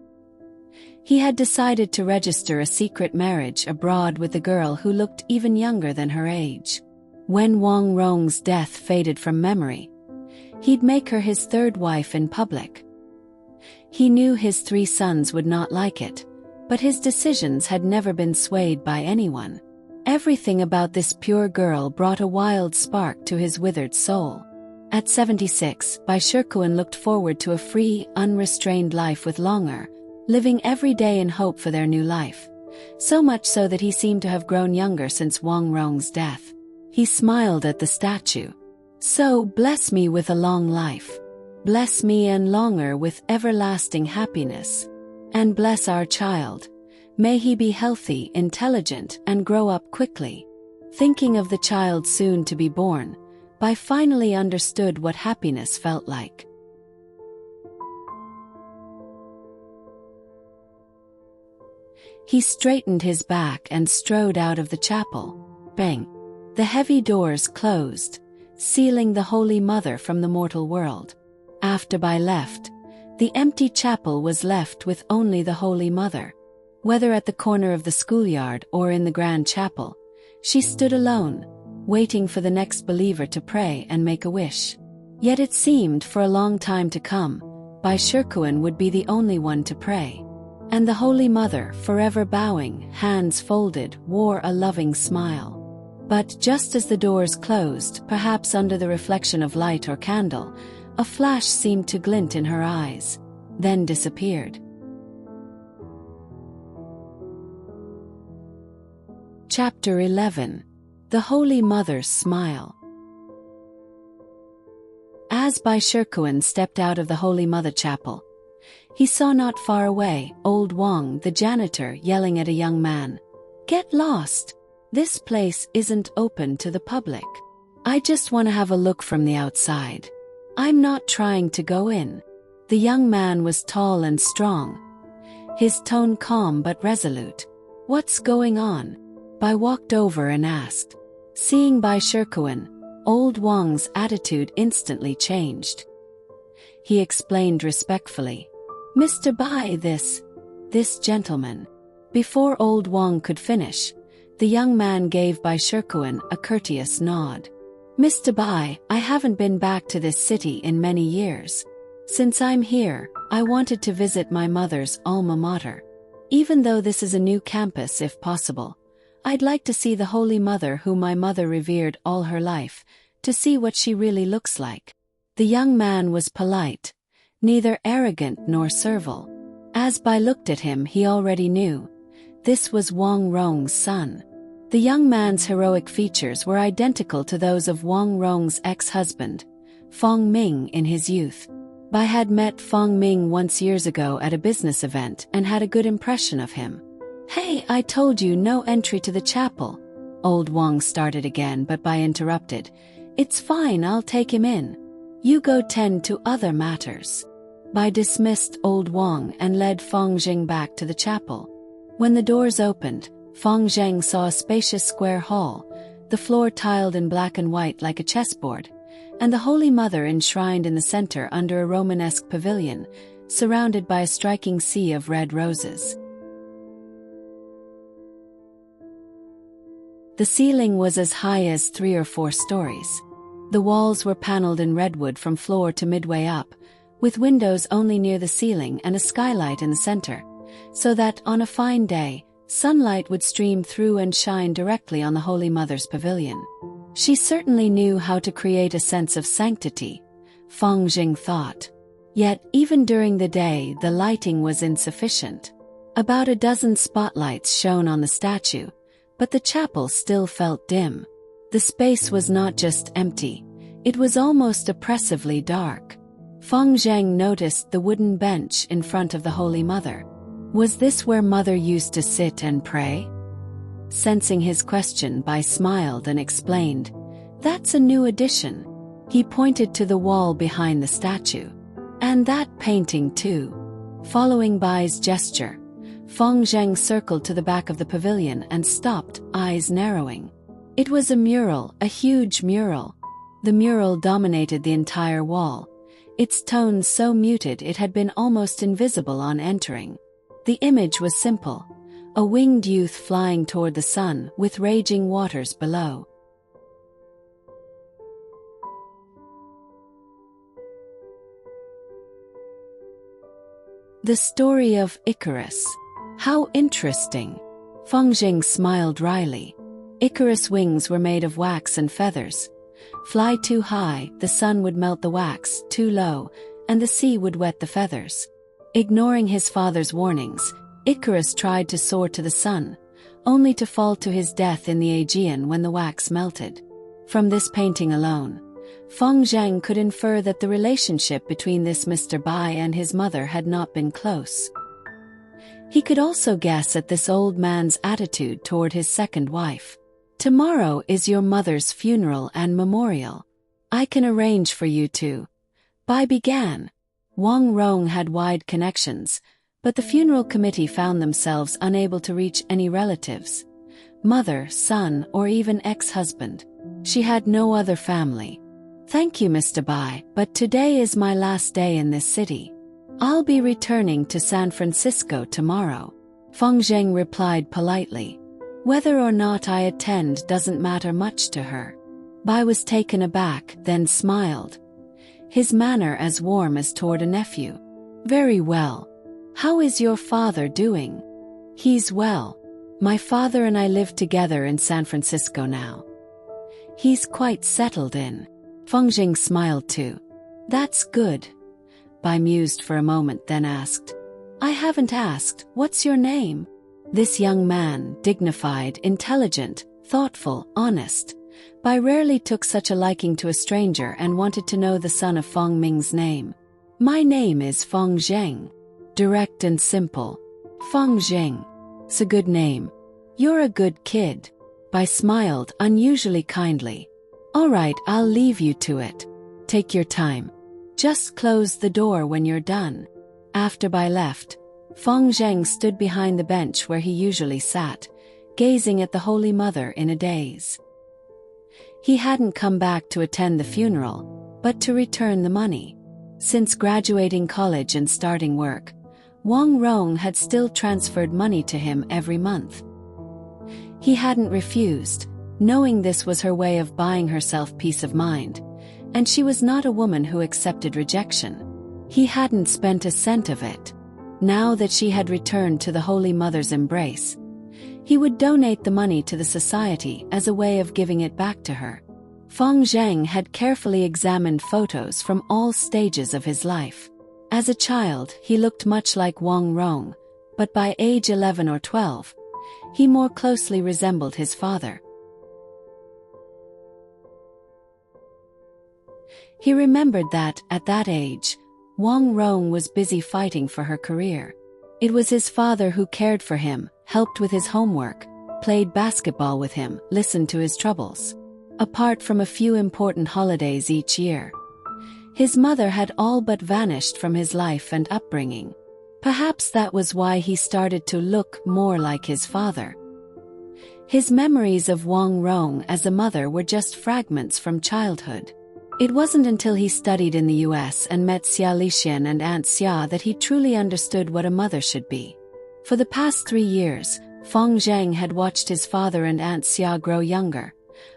He had decided to register a secret marriage abroad with a girl who looked even younger than her age. When Wang Rong's death faded from memory, he'd make her his third wife in public. He knew his 3 sons would not like it, but his decisions had never been swayed by anyone. Everything about this pure girl brought a wild spark to his withered soul. At 76, Bai Ch1 looked forward to a free, unrestrained life with Longer, living every day in hope for their new life. So much so that he seemed to have grown younger since Wang Rong's death. He smiled at the statue. "So, bless me with a long life. Bless me and Longer with everlasting happiness. And bless our child. May he be healthy, intelligent, and grow up quickly." Thinking of the child soon to be born, Bai finally understood what happiness felt like. He straightened his back and strode out of the chapel. Bang! The heavy doors closed, sealing the Holy Mother from the mortal world. After Bai left, the empty chapel was left with only the Holy Mother. Whether at the corner of the schoolyard or in the grand chapel, she stood alone, waiting for the next believer to pray and make a wish. Yet it seemed for a long time to come, Bai Ch1 would be the only one to pray. And the Holy Mother, forever bowing, hands folded, wore a loving smile. But just as the doors closed, perhaps under the reflection of light or candle, a flash seemed to glint in her eyes, then disappeared. Chapter 11. The Holy Mother's Smile. As Bai Ch1 stepped out of the Holy Mother Chapel, he saw not far away old Wong, the janitor, yelling at a young man. "Get lost! This place isn't open to the public. I just want to have a look from the outside. I'm not trying to go in." The young man was tall and strong, his tone calm but resolute. "What's going on?" Bai walked over and asked. Seeing Bai Ch1, old Wong's attitude instantly changed. He explained respectfully, "Mr. Bai, this gentleman." Before old Wong could finish, the young man gave Bai Ch1 a courteous nod. "Mr. Bai, I haven't been back to this city in many years. Since I'm here, I wanted to visit my mother's alma mater. Even though this is a new campus if possible, I'd like to see the Holy Mother whom my mother revered all her life, to see what she really looks like." The young man was polite, neither arrogant nor servile. As Bai looked at him, he already knew. This was Wang Rong's son. The young man's heroic features were identical to those of Wang Rong's ex-husband, Fong Ming, in his youth. Bai had met Fong Ming once years ago at a business event and had a good impression of him. "Hey, I told you no entry to the chapel." Old Wong started again, but Bai interrupted. "It's fine, I'll take him in. You go tend to other matters." Bai dismissed old Wong and led Fong Jing back to the chapel. When the doors opened, Fong Zheng saw a spacious square hall, the floor tiled in black and white like a chessboard, and the Holy Mother enshrined in the center under a Romanesque pavilion, surrounded by a striking sea of red roses. The ceiling was as high as 3 or 4 stories. The walls were paneled in redwood from floor to midway up, with windows only near the ceiling and a skylight in the center, so that, on a fine day, sunlight would stream through and shine directly on the Holy Mother's pavilion. She certainly knew how to create a sense of sanctity, Feng Jing thought. Yet, even during the day, the lighting was insufficient. About a dozen spotlights shone on the statue, but the chapel still felt dim. The space was not just empty, it was almost oppressively dark. Feng Zheng noticed the wooden bench in front of the Holy Mother. Was this where Mother used to sit and pray? Sensing his question, Bai smiled and explained, "That's a new addition." He pointed to the wall behind the statue. "And that painting too." Following Bai's gesture, Feng Zheng circled to the back of the pavilion and stopped, eyes narrowing. It was a mural, a huge mural. The mural dominated the entire wall, its tones so muted it had been almost invisible on entering. The image was simple, a winged youth flying toward the sun with raging waters below. The story of Icarus. How interesting. Feng Jing smiled wryly. Icarus' wings were made of wax and feathers. Fly too high, the sun would melt the wax; too low, and the sea would wet the feathers. Ignoring his father's warnings, Icarus tried to soar to the sun, only to fall to his death in the Aegean when the wax melted. From this painting alone, Feng Zheng could infer that the relationship between this Mr. Bai and his mother had not been close. He could also guess at this old man's attitude toward his second wife. "Tomorrow is your mother's funeral and memorial. I can arrange for you to." Bai began. Wang Rong had wide connections, but the funeral committee found themselves unable to reach any relatives. Mother, son, or even ex-husband. She had no other family. "Thank you, Mr. Bai, but today is my last day in this city. I'll be returning to San Francisco tomorrow." Feng Zheng replied politely. Whether or not I attend doesn't matter much to her. Bai was taken aback, then smiled, his manner as warm as toward a nephew. "Very well. How is your father doing?" "He's well. My father and I live together in San Francisco now. He's quite settled in." Feng Jing smiled too. "That's good." Bai mused for a moment, then asked, "I haven't asked, what's your name?" This young man, dignified, intelligent, thoughtful, honest. Bai rarely took such a liking to a stranger and wanted to know the son of Feng Ming's name. "My name is Feng Zheng." Direct and simple. "Feng Zheng. It's a good name. You're a good kid." Bai smiled, unusually kindly. "All right, I'll leave you to it. Take your time. Just close the door when you're done." After Bai left, Feng Zheng stood behind the bench where he usually sat, gazing at the Holy Mother in a daze. He hadn't come back to attend the funeral, but to return the money. Since graduating college and starting work, Wang Rong had still transferred money to him every month. He hadn't refused, knowing this was her way of buying herself peace of mind, and she was not a woman who accepted rejection. He hadn't spent a cent of it. Now that she had returned to the Holy Mother's embrace, he would donate the money to the society as a way of giving it back to her. Feng Zheng had carefully examined photos from all stages of his life. As a child, he looked much like Wang Rong, but by age 11 or 12, he more closely resembled his father. He remembered that, at that age, Wang Rong was busy fighting for her career. It was his father who cared for him, helped with his homework, played basketball with him, listened to his troubles. Apart from a few important holidays each year, his mother had all but vanished from his life and upbringing. Perhaps that was why he started to look more like his father. His memories of Wang Rong as a mother were just fragments from childhood. It wasn't until he studied in the US and met Xia Lixian and Aunt Xia that he truly understood what a mother should be. For the past 3 years, Feng Zheng had watched his father and Aunt Xia grow younger,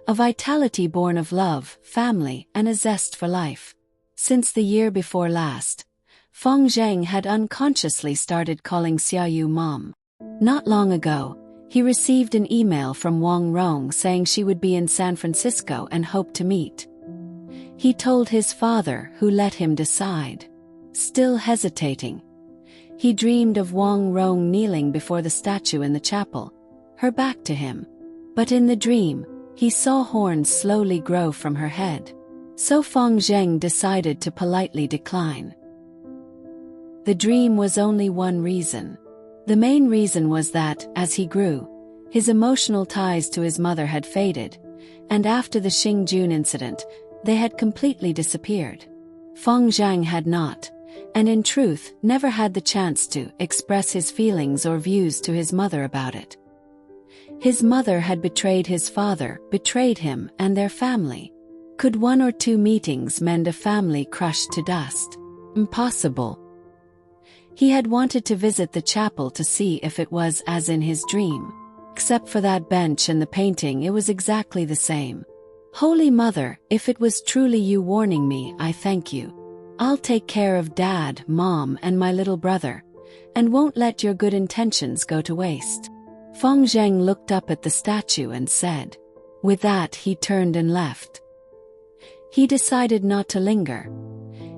a vitality born of love, family, and a zest for life. Since the year before last, Feng Zheng had unconsciously started calling Xiaoyu mom. Not long ago, He received an email from Wang Rong saying she would be in San Francisco and hoped to meet. He told his father, who let him decide. Still hesitating, he dreamed of Wang Rong kneeling before the statue in the chapel, her back to him. But in the dream, he saw horns slowly grow from her head. So Feng Zheng decided to politely decline. The dream was only one reason. The main reason was that, as he grew, his emotional ties to his mother had faded, and after the Xingjun incident, they had completely disappeared. Feng Zhang had not, and in truth never had the chance to express his feelings or views to his mother about it. His mother had betrayed his father, betrayed him and their family. Could 1 or 2 meetings mend a family crushed to dust? Impossible. He had wanted to visit the chapel to see if it was as in his dream. Except for that bench and the painting, it was exactly the same. Holy Mother, if it was truly you warning me, I thank you. I'll take care of Dad, Mom, and my little brother, and won't let your good intentions go to waste. Feng Zheng looked up at the statue and said. With that, he turned and left. He decided not to linger.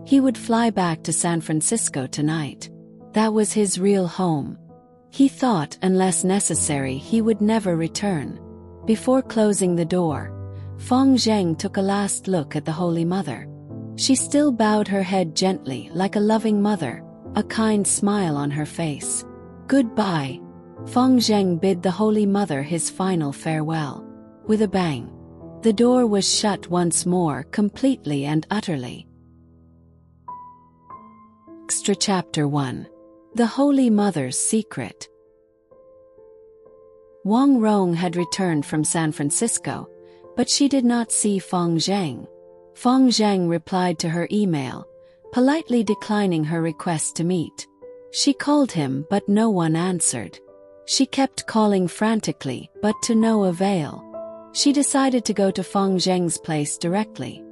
He would fly back to San Francisco tonight. That was his real home. He thought, unless necessary, he would never return. Before closing the door, Feng Zheng took a last look at the Holy Mother. She still bowed her head gently like a loving mother, a kind smile on her face. Goodbye. Feng Zheng bid the Holy Mother his final farewell. With a bang, the door was shut once more, completely and utterly. Extra Chapter 1. The Holy Mother's Secret. Wang Rong had returned from San Francisco, but she did not see Feng Zheng. Feng Zheng replied to her email, politely declining her request to meet. She called him, but no one answered. She kept calling frantically, but to no avail. She decided to go to Feng Zheng's place directly,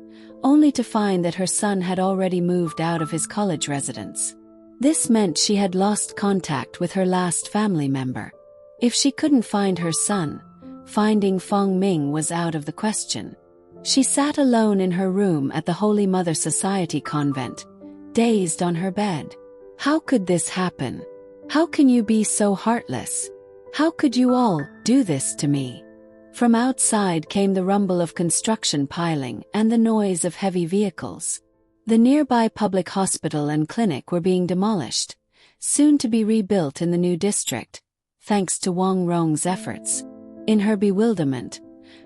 only to find that her son had already moved out of his college residence. This meant she had lost contact with her last family member. If she couldn't find her son, finding Feng Ming was out of the question. She sat alone in her room at the Holy Mother Society convent, dazed on her bed. How could this happen? How can you be so heartless? How could you all do this to me? From outside came the rumble of construction piling and the noise of heavy vehicles. The nearby public hospital and clinic were being demolished, soon to be rebuilt in the new district, thanks to Wang Rong's efforts. In her bewilderment,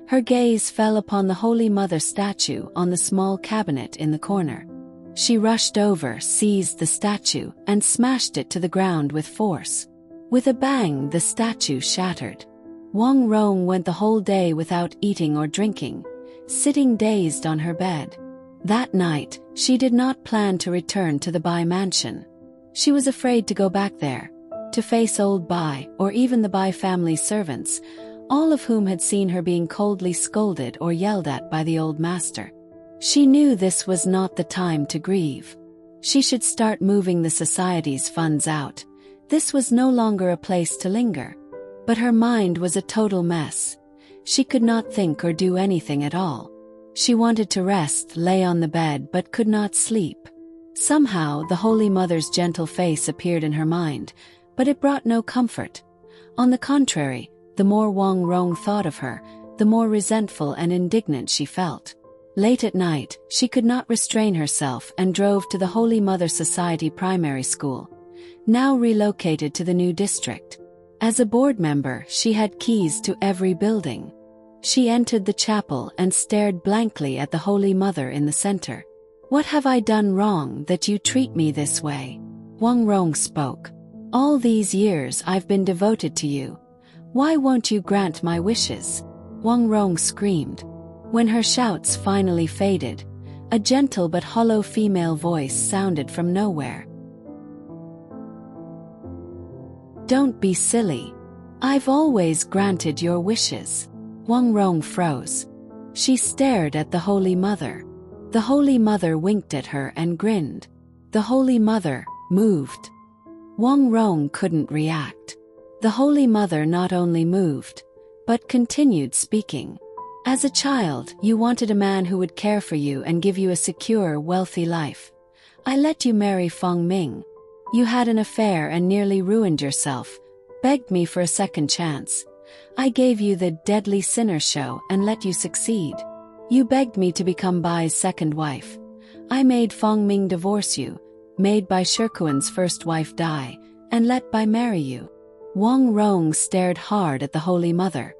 her gaze fell upon the Holy Mother statue on the small cabinet in the corner. She rushed over, seized the statue, and smashed it to the ground with force. With a bang, the statue shattered. Wang Rong went the whole day without eating or drinking, sitting dazed on her bed. That night, she did not plan to return to the Bai mansion. She was afraid to go back there, to face old Bai or even the Bai family servants, all of whom had seen her being coldly scolded or yelled at by the old master. She knew this was not the time to grieve. She should start moving the society's funds out. This was no longer a place to linger. But her mind was a total mess. She could not think or do anything at all. She wanted to rest, lay on the bed, but could not sleep. Somehow, the Holy Mother's gentle face appeared in her mind, but it brought no comfort. On the contrary, the more Wang Rong thought of her, the more resentful and indignant she felt. Late at night, she could not restrain herself and drove to the Holy Mother Society Primary School, now relocated to the new district. As a board member, she had keys to every building. She entered the chapel and stared blankly at the Holy Mother in the center. What have I done wrong that you treat me this way? Wang Rong spoke. All these years I've been devoted to you. Why won't you grant my wishes? Wang Rong screamed. When her shouts finally faded, a gentle but hollow female voice sounded from nowhere. Don't be silly. I've always granted your wishes. Wang Rong froze. She stared at the Holy Mother. The Holy Mother winked at her and grinned. The Holy Mother moved. Wang Rong couldn't react. The Holy Mother not only moved, but continued speaking. As a child, you wanted a man who would care for you and give you a secure, wealthy life. I let you marry Feng Ming. You had an affair and nearly ruined yourself, begged me for a second chance. I gave you the deadly sinner show and let you succeed. You begged me to become Bai's second wife. I made Feng Ming divorce you, made Bai Shikuan's first wife die, and let Bai marry you. Wang Rong stared hard at the Holy Mother,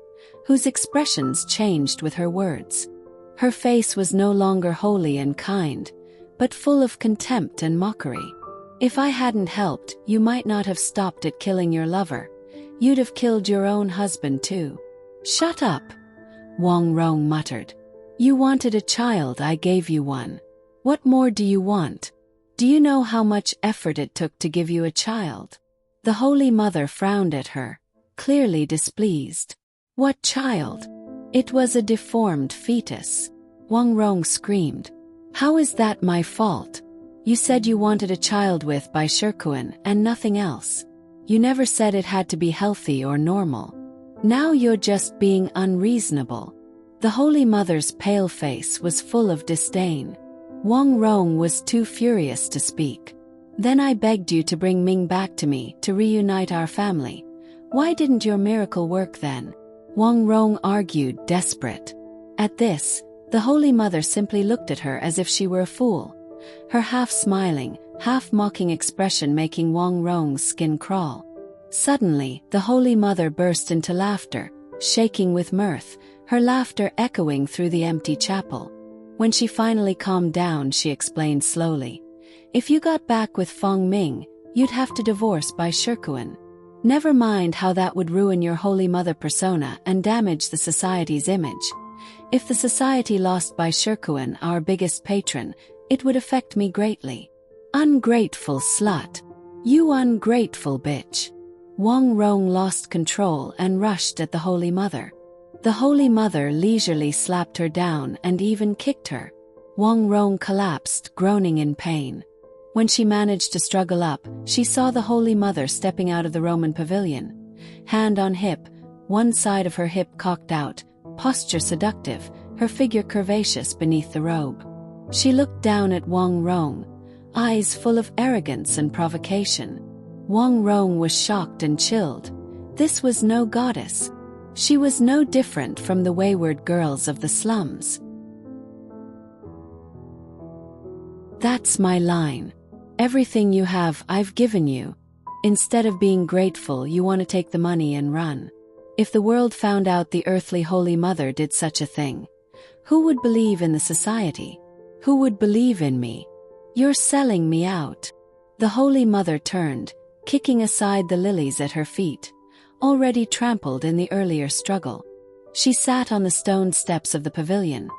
whose expressions changed with her words. Her face was no longer holy and kind, but full of contempt and mockery. If I hadn't helped, you might not have stopped at killing your lover. You'd have killed your own husband too. Shut up, Wang Rong muttered. You wanted a child, I gave you one. What more do you want? Do you know how much effort it took to give you a child? The Holy Mother frowned at her, clearly displeased. What child? It was a deformed fetus. Wang Rong screamed. How is that my fault? You said you wanted a child with Bai Shikuan and nothing else. You never said it had to be healthy or normal. Now you're just being unreasonable. The Holy Mother's pale face was full of disdain. Wang Rong was too furious to speak. Then I begged you to bring Ming back to me to reunite our family. Why didn't your miracle work then? Wang Rong argued, desperate. At this, the Holy Mother simply looked at her as if she were a fool, her half-smiling, half-mocking expression making Wang Rong's skin crawl. Suddenly, the Holy Mother burst into laughter, shaking with mirth, her laughter echoing through the empty chapel. When she finally calmed down, she explained slowly. If you got back with Feng Ming, you'd have to divorce Bai Shikuan. Never mind how that would ruin your Holy Mother persona and damage the society's image. If the society lost Bai Shikuan, our biggest patron, it would affect me greatly. Ungrateful slut. You ungrateful bitch. Wang Rong lost control and rushed at the Holy Mother. The Holy Mother leisurely slapped her down and even kicked her. Wang Rong collapsed, groaning in pain. When she managed to struggle up, she saw the Holy Mother stepping out of the Roman pavilion. Hand on hip, one side of her hip cocked out, posture seductive, her figure curvaceous beneath the robe. She looked down at Wang Rong, eyes full of arrogance and provocation. Wang Rong was shocked and chilled. This was no goddess. She was no different from the wayward girls of the slums. That's my line. Everything you have, I've given you. Instead of being grateful, you want to take the money and run. If the world found out the earthly Holy Mother did such a thing, who would believe in the society? Who would believe in me? You're selling me out. The Holy Mother turned, kicking aside the lilies at her feet, already trampled in the earlier struggle. She sat on the stone steps of the pavilion,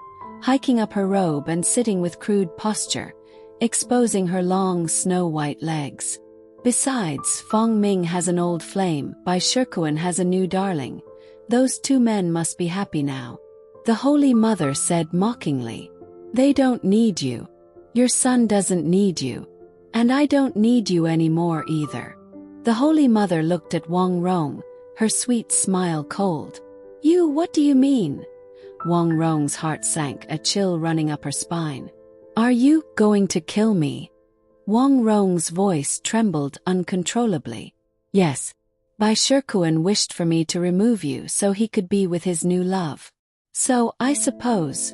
hiking up her robe and sitting with crude posture, exposing her long snow-white legs. Besides, Feng Ming has an old flame, Bai Shikuan has a new darling. Those two men must be happy now. The Holy Mother said mockingly. They don't need you. Your son doesn't need you. And I don't need you anymore either. The Holy Mother looked at Wang Rong, her sweet smile cold. You, what do you mean? Wang Rong's heart sank, a chill running up her spine. Are you going to kill me? Wang Rong's voice trembled uncontrollably. Yes. Bai Shikuan wished for me to remove you so he could be with his new love. So, I suppose,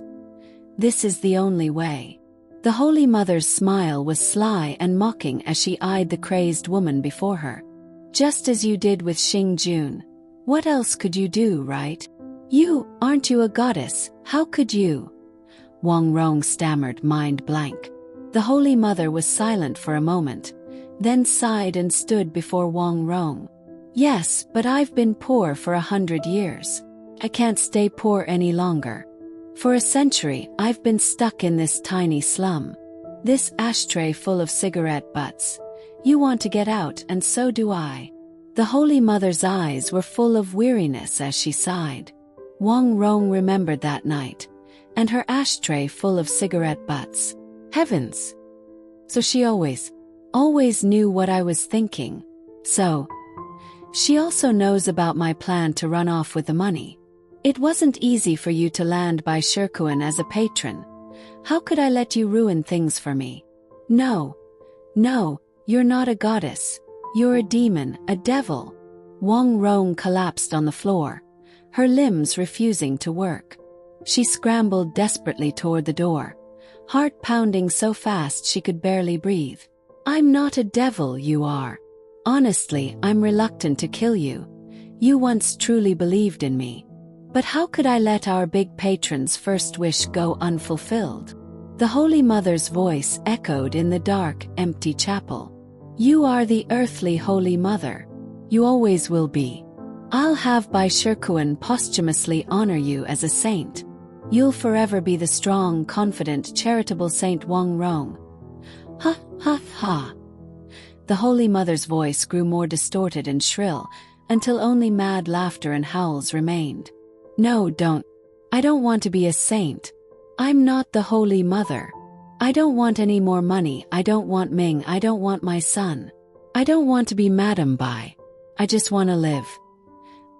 this is the only way. The Holy Mother's smile was sly and mocking as she eyed the crazed woman before her. Just as you did with Xing Jun. What else could you do, right? Aren't you a goddess? How could you? Wang Rong stammered, mind blank. The Holy Mother was silent for a moment, then sighed and stood before Wang Rong. Yes, but I've been poor for 100 years. I can't stay poor any longer. For a century, I've been stuck in this tiny slum. This ashtray full of cigarette butts. You want to get out, and so do I. The Holy Mother's eyes were full of weariness as she sighed. Wang Rong remembered that night, and her ashtray full of cigarette butts. Heavens! So she always knew what I was thinking. So, She also knows about my plan to run off with the money. It wasn't easy for you to land by Ch1 as a patron. How could I let you ruin things for me? No, you're not a goddess. You're a demon, a devil. Wang Rong collapsed on the floor, her limbs refusing to work. She scrambled desperately toward the door, heart pounding so fast she could barely breathe. I'm not a devil, you are. Honestly, I'm reluctant to kill you. You once truly believed in me. But how could I let our big patron's first wish go unfulfilled? The Holy Mother's voice echoed in the dark, empty chapel. You are the earthly Holy Mother. You always will be. I'll have by Ch1 posthumously honor you as a saint. You'll forever be the strong, confident, charitable Saint Wang Rong. Ha, ha, ha. The Holy Mother's voice grew more distorted and shrill, until only mad laughter and howls remained. No, don't. I don't want to be a saint. I'm not the Holy Mother. I don't want any more money. I don't want Ming. I don't want my son. I don't want to be Madam Bai. I just want to live.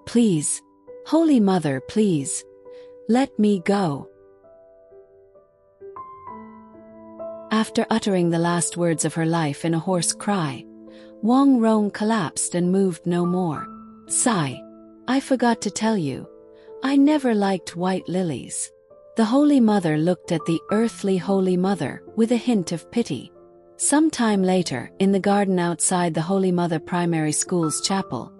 Please, Holy Mother, please. Let me go. After uttering the last words of her life in a hoarse cry, Wang Rong collapsed and moved no more. Sigh. I forgot to tell you. I never liked white lilies. The Holy Mother looked at the earthly Holy Mother with a hint of pity. Some time later, in the garden outside the Holy Mother Primary School's chapel,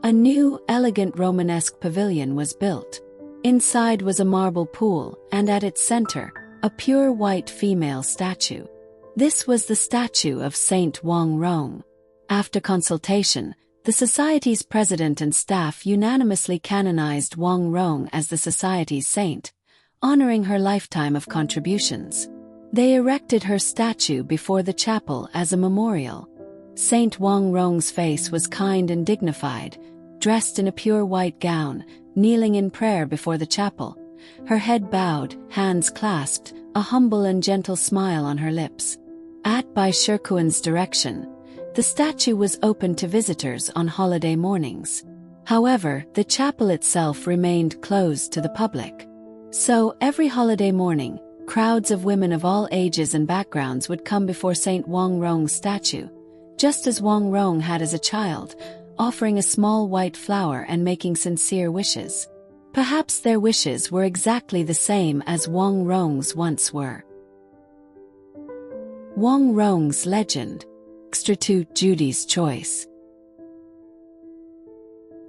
a new, elegant Romanesque pavilion was built. Inside was a marble pool, and at its center, a pure white female statue. This was the statue of Saint Wang Rong. After consultation, the society's president and staff unanimously canonized Wang Rong as the society's saint, honoring her lifetime of contributions. They erected her statue before the chapel as a memorial. Saint Wang Rong's face was kind and dignified, dressed in a pure white gown, kneeling in prayer before the chapel, her head bowed, hands clasped, a humble and gentle smile on her lips. By Ch1's direction, the statue was open to visitors on holiday mornings. However, the chapel itself remained closed to the public. So, every holiday morning, crowds of women of all ages and backgrounds would come before Saint Wang Rong's statue, just as Wang Rong had as a child, offering a small white flower and making sincere wishes. Perhaps their wishes were exactly the same as Wang Rong's once were. Wang Rong's legend. Extra 2 Judy's choice.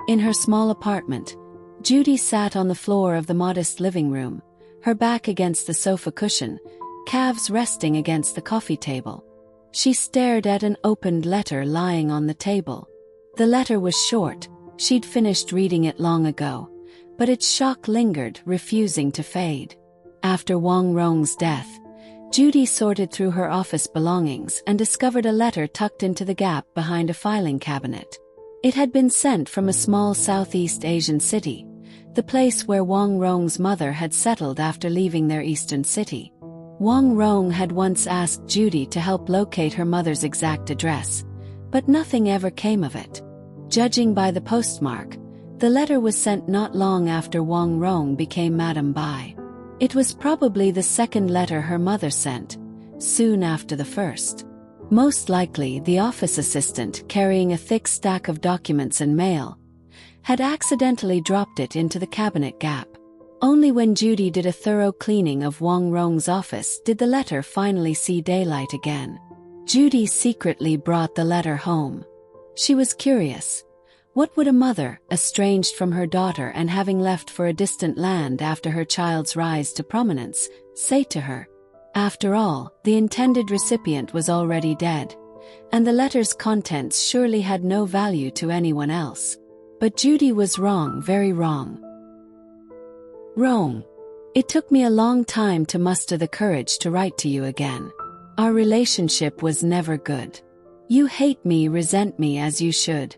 In her small apartment, Judy sat on the floor of the modest living room, her back against the sofa cushion, calves resting against the coffee table. She stared at an opened letter lying on the table. The letter was short, she'd finished reading it long ago, but its shock lingered, refusing to fade. After Wang Rong's death, Judy sorted through her office belongings and discovered a letter tucked into the gap behind a filing cabinet. It had been sent from a small Southeast Asian city, the place where Wang Rong's mother had settled after leaving their eastern city. Wang Rong had once asked Judy to help locate her mother's exact address, but nothing ever came of it. Judging by the postmark, the letter was sent not long after Wang Rong became Madam Bai. It was probably the second letter her mother sent, soon after the first. Most likely, the office assistant, carrying a thick stack of documents and mail, had accidentally dropped it into the cabinet gap. Only when Judy did a thorough cleaning of Wang Rong's office did the letter finally see daylight again. Judy secretly brought the letter home. She was curious. What would a mother, estranged from her daughter and having left for a distant land after her child's rise to prominence, say to her? After all, the intended recipient was already dead, and the letter's contents surely had no value to anyone else. But Judy was wrong, very wrong. Wrong. It took me a long time to muster the courage to write to you again. Our relationship was never good. You hate me, resent me as you should.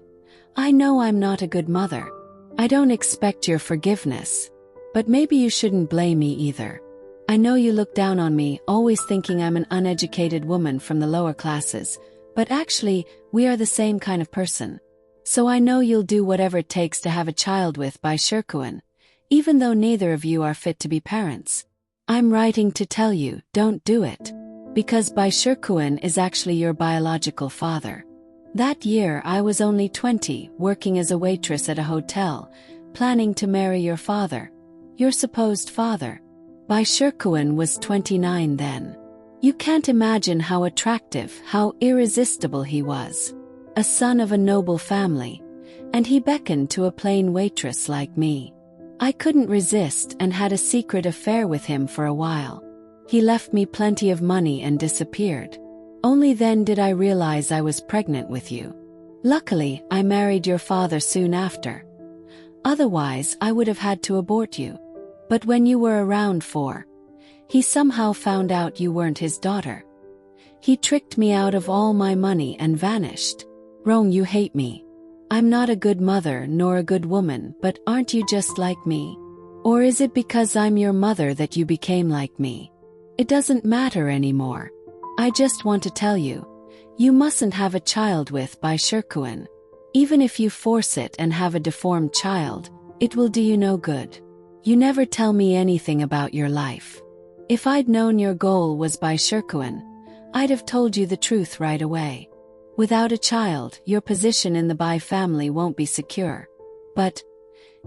I know I'm not a good mother. I don't expect your forgiveness. But maybe you shouldn't blame me either. I know you look down on me, always thinking I'm an uneducated woman from the lower classes, but actually, we are the same kind of person. So I know you'll do whatever it takes to have a child with by Ch1, even though neither of you are fit to be parents. I'm writing to tell you, don't do it. Because by Ch1 is actually your biological father. That year I was only 20, working as a waitress at a hotel, planning to marry your father. Your supposed father. By Ch1 was 29 then. You can't imagine how attractive, how irresistible he was. A son of a noble family. And he beckoned to a plain waitress like me. I couldn't resist and had a secret affair with him for a while. He left me plenty of money and disappeared. Only then did I realize I was pregnant with you. Luckily, I married your father soon after. Otherwise, I would have had to abort you. But when you were around 4, he somehow found out you weren't his daughter. He tricked me out of all my money and vanished. Rong, you hate me. I'm not a good mother nor a good woman, but aren't you just like me? Or is it because I'm your mother that you became like me? It doesn't matter anymore. I just want to tell you, you mustn't have a child with by Ch1. Even if you force it and have a deformed child, it will do you no good. You never tell me anything about your life. If I'd known your goal was by Ch1, I'd have told you the truth right away. Without a child, your position in the Bai family won't be secure. But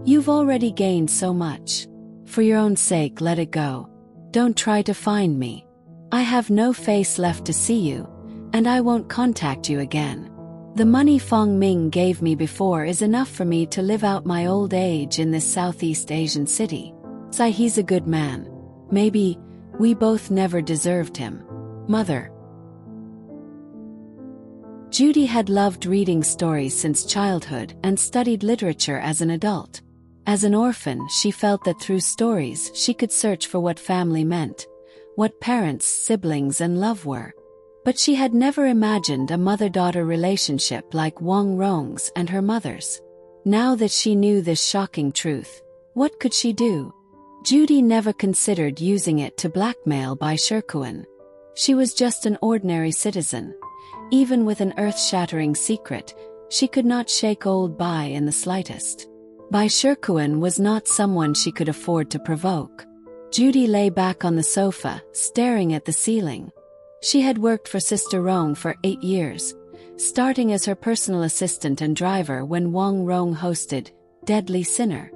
you've already gained so much. For your own sake, let it go. Don't try to find me. I have no face left to see you, and I won't contact you again. The money Fong Ming gave me before is enough for me to live out my old age in this Southeast Asian city. Sai, he's a good man. Maybe we both never deserved him. Mother. Judy had loved reading stories since childhood and studied literature as an adult. As an orphan, she felt that through stories she could search for what family meant, what parents, siblings, and love were. But she had never imagined a mother-daughter relationship like Wang Rong's and her mother's. Now that she knew this shocking truth, what could she do? Judy never considered using it to blackmail by Ch1. She was just an ordinary citizen. Even with an earth-shattering secret, she could not shake old Bai in the slightest. Bai Ch1 was not someone she could afford to provoke. Judy lay back on the sofa, staring at the ceiling. She had worked for Sister Rong for 8 years, starting as her personal assistant and driver when Wang Rong hosted Deadly Sinner.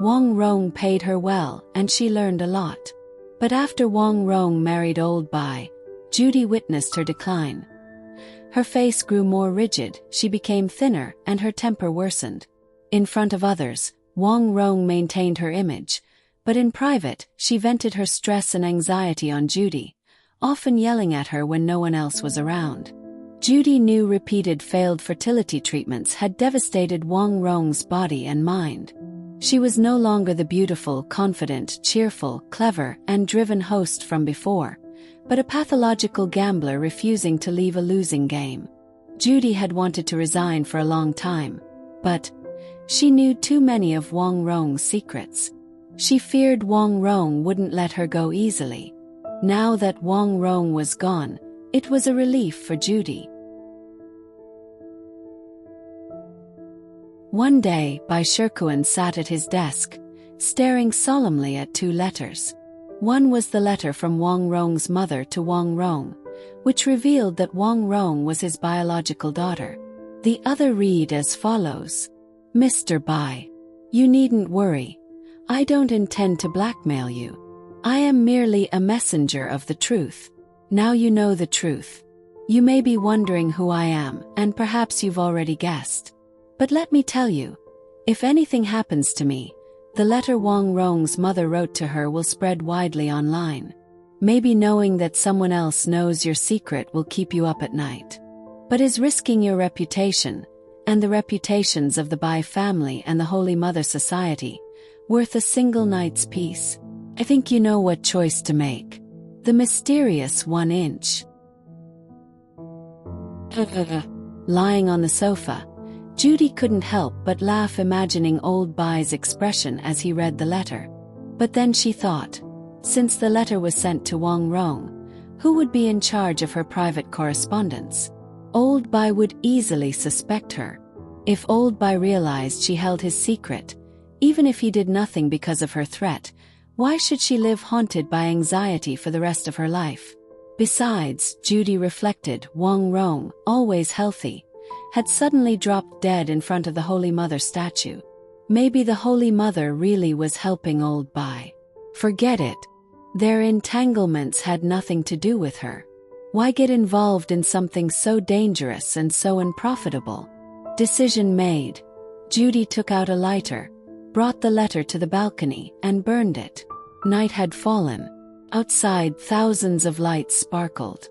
Wang Rong paid her well, and she learned a lot. But after Wang Rong married old Bai, Judy witnessed her decline. Her face grew more rigid, she became thinner, and her temper worsened. In front of others, Wang Rong maintained her image, but in private, she vented her stress and anxiety on Judy, often yelling at her when no one else was around. Judy knew repeated failed fertility treatments had devastated Wang Rong's body and mind. She was no longer the beautiful, confident, cheerful, clever, and driven host from before, but a pathological gambler refusing to leave a losing game. Judy had wanted to resign for a long time, but she knew too many of Wang Rong's secrets. She feared Wang Rong wouldn't let her go easily. Now that Wang Rong was gone, it was a relief for Judy. One day, Bai Ch1 sat at his desk, staring solemnly at 2 letters. One was the letter from Wang Rong's mother to Wang Rong, which revealed that Wang Rong was his biological daughter. The other read as follows. Mr. Bai, you needn't worry. I don't intend to blackmail you. I am merely a messenger of the truth. Now you know the truth. You may be wondering who I am, and perhaps you've already guessed. But let me tell you, if anything happens to me, the letter Wang Rong's mother wrote to her will spread widely online. Maybe knowing that someone else knows your secret will keep you up at night. But is risking your reputation, and the reputations of the Bai family and the Holy Mother Society, worth a single night's peace? I think you know what choice to make. The mysterious 1-inch. Lying on the sofa, Judy couldn't help but laugh imagining old Bai's expression as he read the letter. But then she thought, since the letter was sent to Wang Rong, who would be in charge of her private correspondence? Old Bai would easily suspect her. If old Bai realized she held his secret, even if he did nothing because of her threat, why should she live haunted by anxiety for the rest of her life? Besides, Judy reflected, Wang Rong, always healthy, had suddenly dropped dead in front of the Holy Mother statue. Maybe the Holy Mother really was helping old Bai. Forget it. Their entanglements had nothing to do with her. Why get involved in something so dangerous and so unprofitable? Decision made. Judy took out a lighter, brought the letter to the balcony, and burned it. Night had fallen. Outside, thousands of lights sparkled.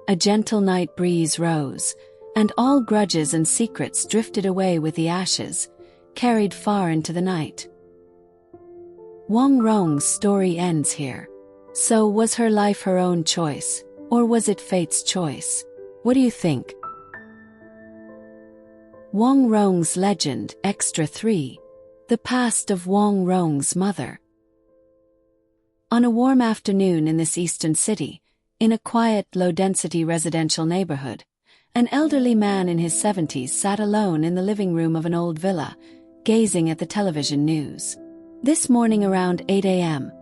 A gentle night breeze rose, and all grudges and secrets drifted away with the ashes, carried far into the night. Wang Rong's story ends here. So was her life her own choice, or was it fate's choice? What do you think? Wang Rong's legend, Ch.3. The past of Wang Rong's mother. On a warm afternoon in this eastern city, in a quiet, low-density residential neighborhood, an elderly man in his 70s sat alone in the living room of an old villa, gazing at the television news. This morning around 8 a.m.,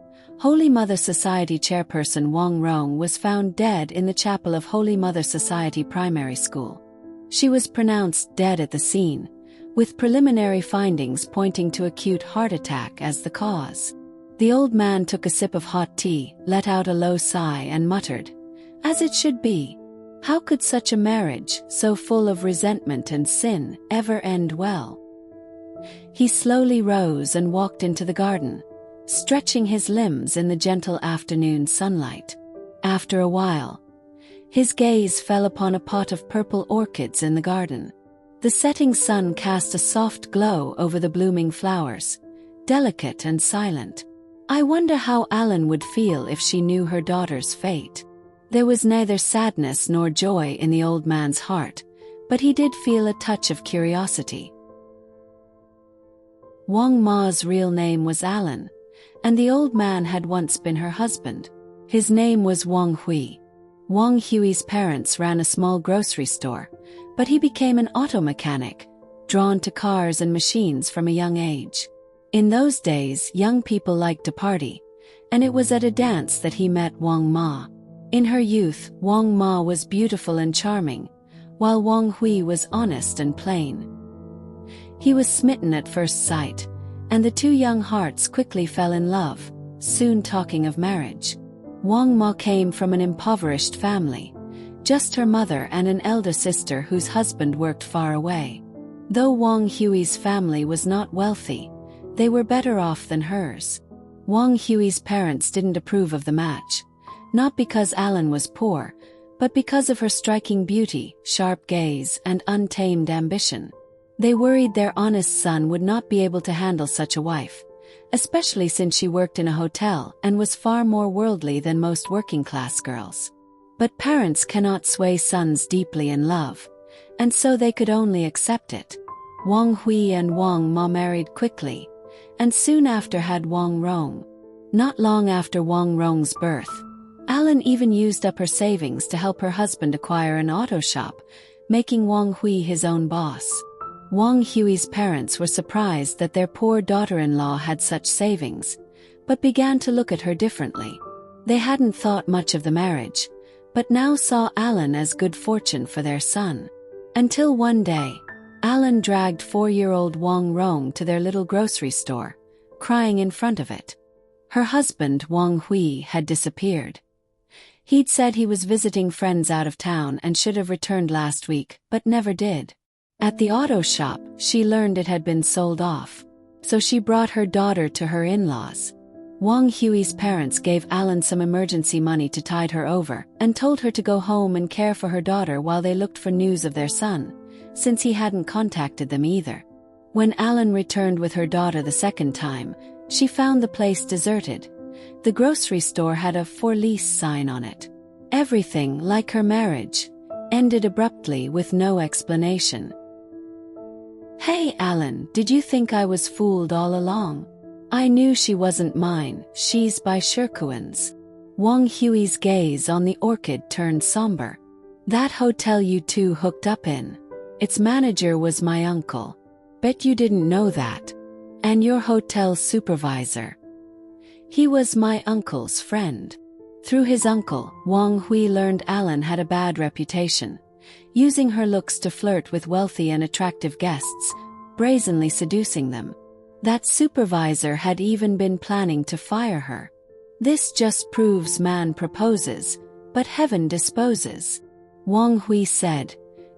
Holy Mother Society chairperson Wang Rong was found dead in the chapel of Holy Mother Society Primary School. She was pronounced dead at the scene, with preliminary findings pointing to acute heart attack as the cause. The old man took a sip of hot tea, let out a low sigh and muttered, "As it should be. How could such a marriage, so full of resentment and sin, ever end well?" He slowly rose and walked into the garden, stretching his limbs in the gentle afternoon sunlight. After a while, his gaze fell upon a pot of purple orchids in the garden. The setting sun cast a soft glow over the blooming flowers, delicate and silent. I wonder how Alan would feel if she knew her daughter's fate. There was neither sadness nor joy in the old man's heart, but he did feel a touch of curiosity. Wang Ma's real name was Alan, and the old man had once been her husband. His name was Wang Hui. Wang Hui's parents ran a small grocery store, but he became an auto mechanic, drawn to cars and machines from a young age. In those days, young people liked to party, and it was at a dance that he met Wang Ma. In her youth, Wang Ma was beautiful and charming, while Wang Hui was honest and plain. He was smitten at first sight, and the two young hearts quickly fell in love, soon talking of marriage. Wang Ma came from an impoverished family, just her mother and an elder sister whose husband worked far away. Though Wang Hui's family was not wealthy, they were better off than hers. Wang Hui's parents didn't approve of the match, not because Alan was poor, but because of her striking beauty, sharp gaze, and untamed ambition. They worried their honest son would not be able to handle such a wife, especially since she worked in a hotel and was far more worldly than most working-class girls. But parents cannot sway sons deeply in love, and so they could only accept it. Wang Hui and Wang Ma married quickly, and soon after had Wang Rong. Not long after Wang Rong's birth, Alan even used up her savings to help her husband acquire an auto shop, making Wang Hui his own boss. Wang Hui's parents were surprised that their poor daughter-in-law had such savings, but began to look at her differently. They hadn't thought much of the marriage, but now saw Alan as good fortune for their son. Until one day, Alan dragged 4-year-old Wang Rong to their little grocery store, crying in front of it. Her husband, Wang Hui, had disappeared. He'd said he was visiting friends out of town and should have returned last week, but never did. At the auto shop, she learned it had been sold off, so she brought her daughter to her in-laws. Wang Hui's parents gave Alan some emergency money to tide her over and told her to go home and care for her daughter while they looked for news of their son, since he hadn't contacted them either. When Alan returned with her daughter the second time, she found the place deserted. The grocery store had a "for lease" sign on it. Everything, like her marriage, ended abruptly with no explanation. "Hey Alan, did you think I was fooled all along? I knew she wasn't mine, she's by Shirkuan's." Wang Hui's gaze on the orchid turned somber. "That hotel you two hooked up in. Its manager was my uncle. Bet you didn't know that. And your hotel supervisor. He was my uncle's friend. Through his uncle, Wang Hui learned Alan had a bad reputation, using her looks to flirt with wealthy and attractive guests, brazenly seducing them. That supervisor had even been planning to fire her. This just proves man proposes, but heaven disposes, Wang Hui said,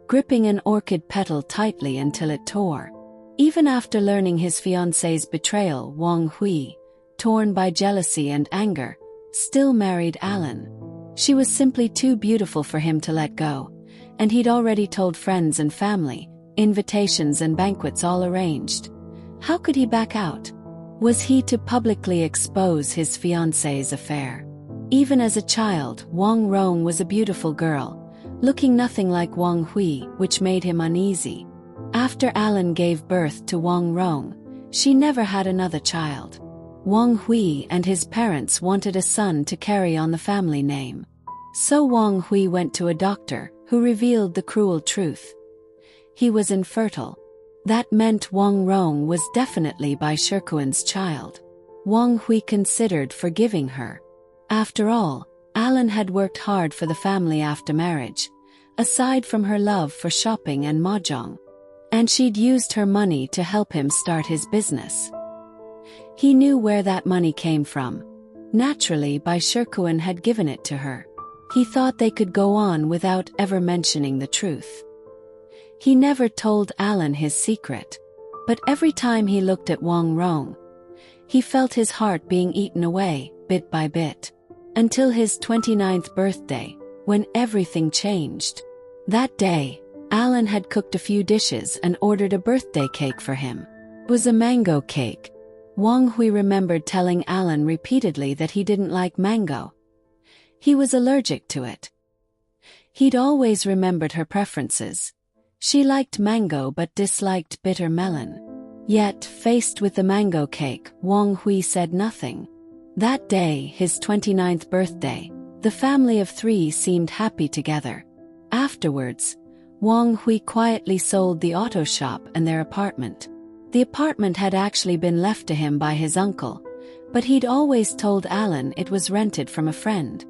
gripping an orchid petal tightly until it tore. Even after learning his fiancée's betrayal, Wang Hui, torn by jealousy and anger, still married Alan. She was simply too beautiful for him to let go, and he'd already told friends and family, invitations and banquets all arranged. How could he back out? Was he to publicly expose his fiancée's affair? Even as a child, Wang Rong was a beautiful girl, looking nothing like Wang Hui, which made him uneasy. After Alan gave birth to Wang Rong, she never had another child. Wang Hui and his parents wanted a son to carry on the family name. So Wang Hui went to a doctor, who revealed the cruel truth. He was infertile. That meant Wang Rong was definitely by Ch1's child. Wang Hui considered forgiving her. After all, Alan had worked hard for the family after marriage, aside from her love for shopping and mahjong. And she'd used her money to help him start his business. He knew where that money came from. Naturally, Bai Ch1 had given it to her. He thought they could go on without ever mentioning the truth. He never told Alan his secret. But every time he looked at Wang Rong, he felt his heart being eaten away, bit by bit. Until his 29th birthday, when everything changed. That day, Alan had cooked a few dishes and ordered a birthday cake for him. It was a mango cake. Wang Hui remembered telling Alan repeatedly that he didn't like mango. He was allergic to it. He'd always remembered her preferences. She liked mango but disliked bitter melon. Yet, faced with the mango cake, Wang Hui said nothing. That day, his 29th birthday, the family of 3 seemed happy together. Afterwards, Wang Hui quietly sold the auto shop and their apartment. The apartment had actually been left to him by his uncle, but he'd always told Alan it was rented from a friend.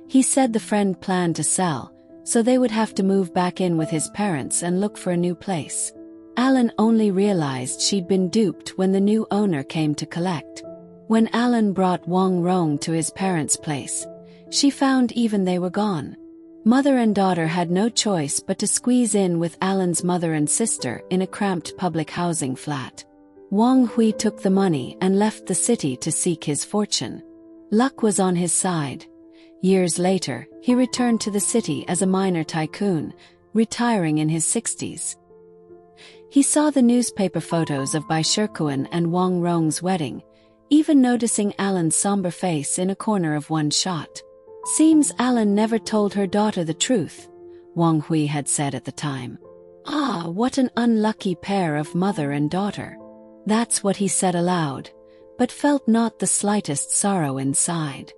He said the friend planned to sell, so they would have to move back in with his parents and look for a new place. Alan only realized she'd been duped when the new owner came to collect. When Alan brought Wang Rong to his parents' place, she found even they were gone. Mother and daughter had no choice but to squeeze in with Alan's mother and sister in a cramped public housing flat. Wang Hui took the money and left the city to seek his fortune. Luck was on his side. Years later, he returned to the city as a minor tycoon, retiring in his 60s. He saw the newspaper photos of Bai Ch1 and Wang Rong's wedding, even noticing Alan's somber face in a corner of one shot. Seems Alan never told her daughter the truth, Wang Hui had said at the time. Ah, what an unlucky pair of mother and daughter. That's what he said aloud, but felt not the slightest sorrow inside.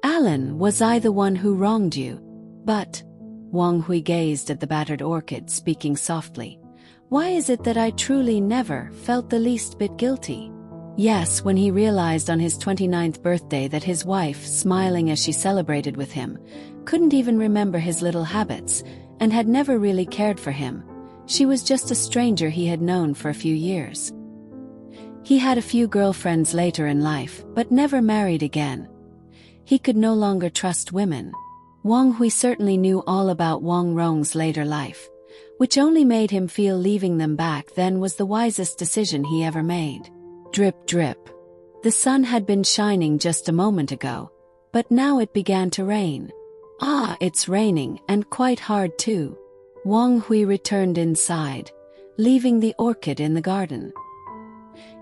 Alan, was I the one who wronged you? But, Wang Hui gazed at the battered orchid, speaking softly, why is it that I truly never felt the least bit guilty? Yes, when he realized on his 29th birthday that his wife, smiling as she celebrated with him, couldn't even remember his little habits, and had never really cared for him. She was just a stranger he had known for a few years. He had a few girlfriends later in life, but never married again. He could no longer trust women. Wang Hui certainly knew all about Wang Rong's later life, which only made him feel leaving them back then was the wisest decision he ever made. Drip drip. The sun had been shining just a moment ago, but now it began to rain. Ah, it's raining, and quite hard too. Wang Hui returned inside, leaving the orchid in the garden.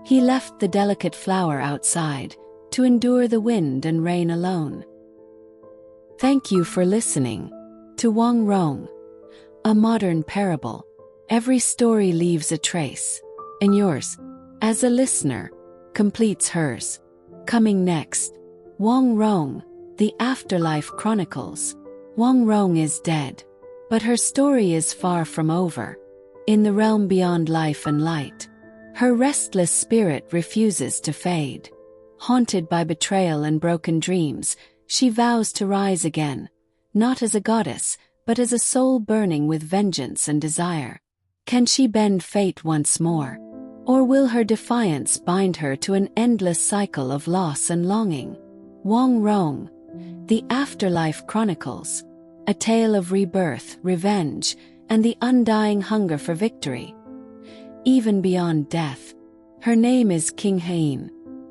He left the delicate flower outside, to endure the wind and rain alone. Thank you for listening to Wang Rong, a modern parable. Every story leaves a trace, and yours, as a listener, completes hers. Coming next, Wang Rong, The Afterlife Chronicles. Wang Rong is dead, but her story is far from over. in the realm beyond life and light. Her restless spirit refuses to fade. Haunted by betrayal and broken dreams, she vows to rise again, not as a goddess, but as a soul burning with vengeance and desire. Can she bend fate once more? Or will her defiance bind her to an endless cycle of loss and longing? Wang Rong, The Afterlife Chronicles. A tale of rebirth, revenge, and the undying hunger for victory. Even beyond death. Her name is Ch.9.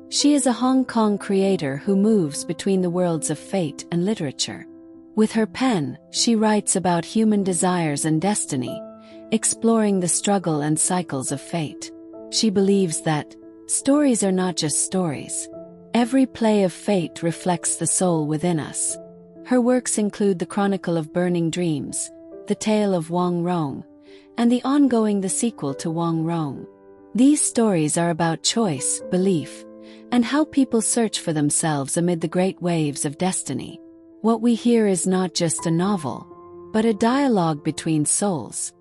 She is a Hong Kong creator who moves between the worlds of fate and literature. With her pen, she writes about human desires and destiny, exploring the struggle and cycles of fate. She believes that stories are not just stories. Every play of fate reflects the soul within us. Her works include The Chronicle of Burning Dreams, The Tale of Wang Rong, and the sequel to Wang Rong. These stories are about choice, belief, and how people search for themselves amid the great waves of destiny. What we hear is not just a novel, but a dialogue between souls,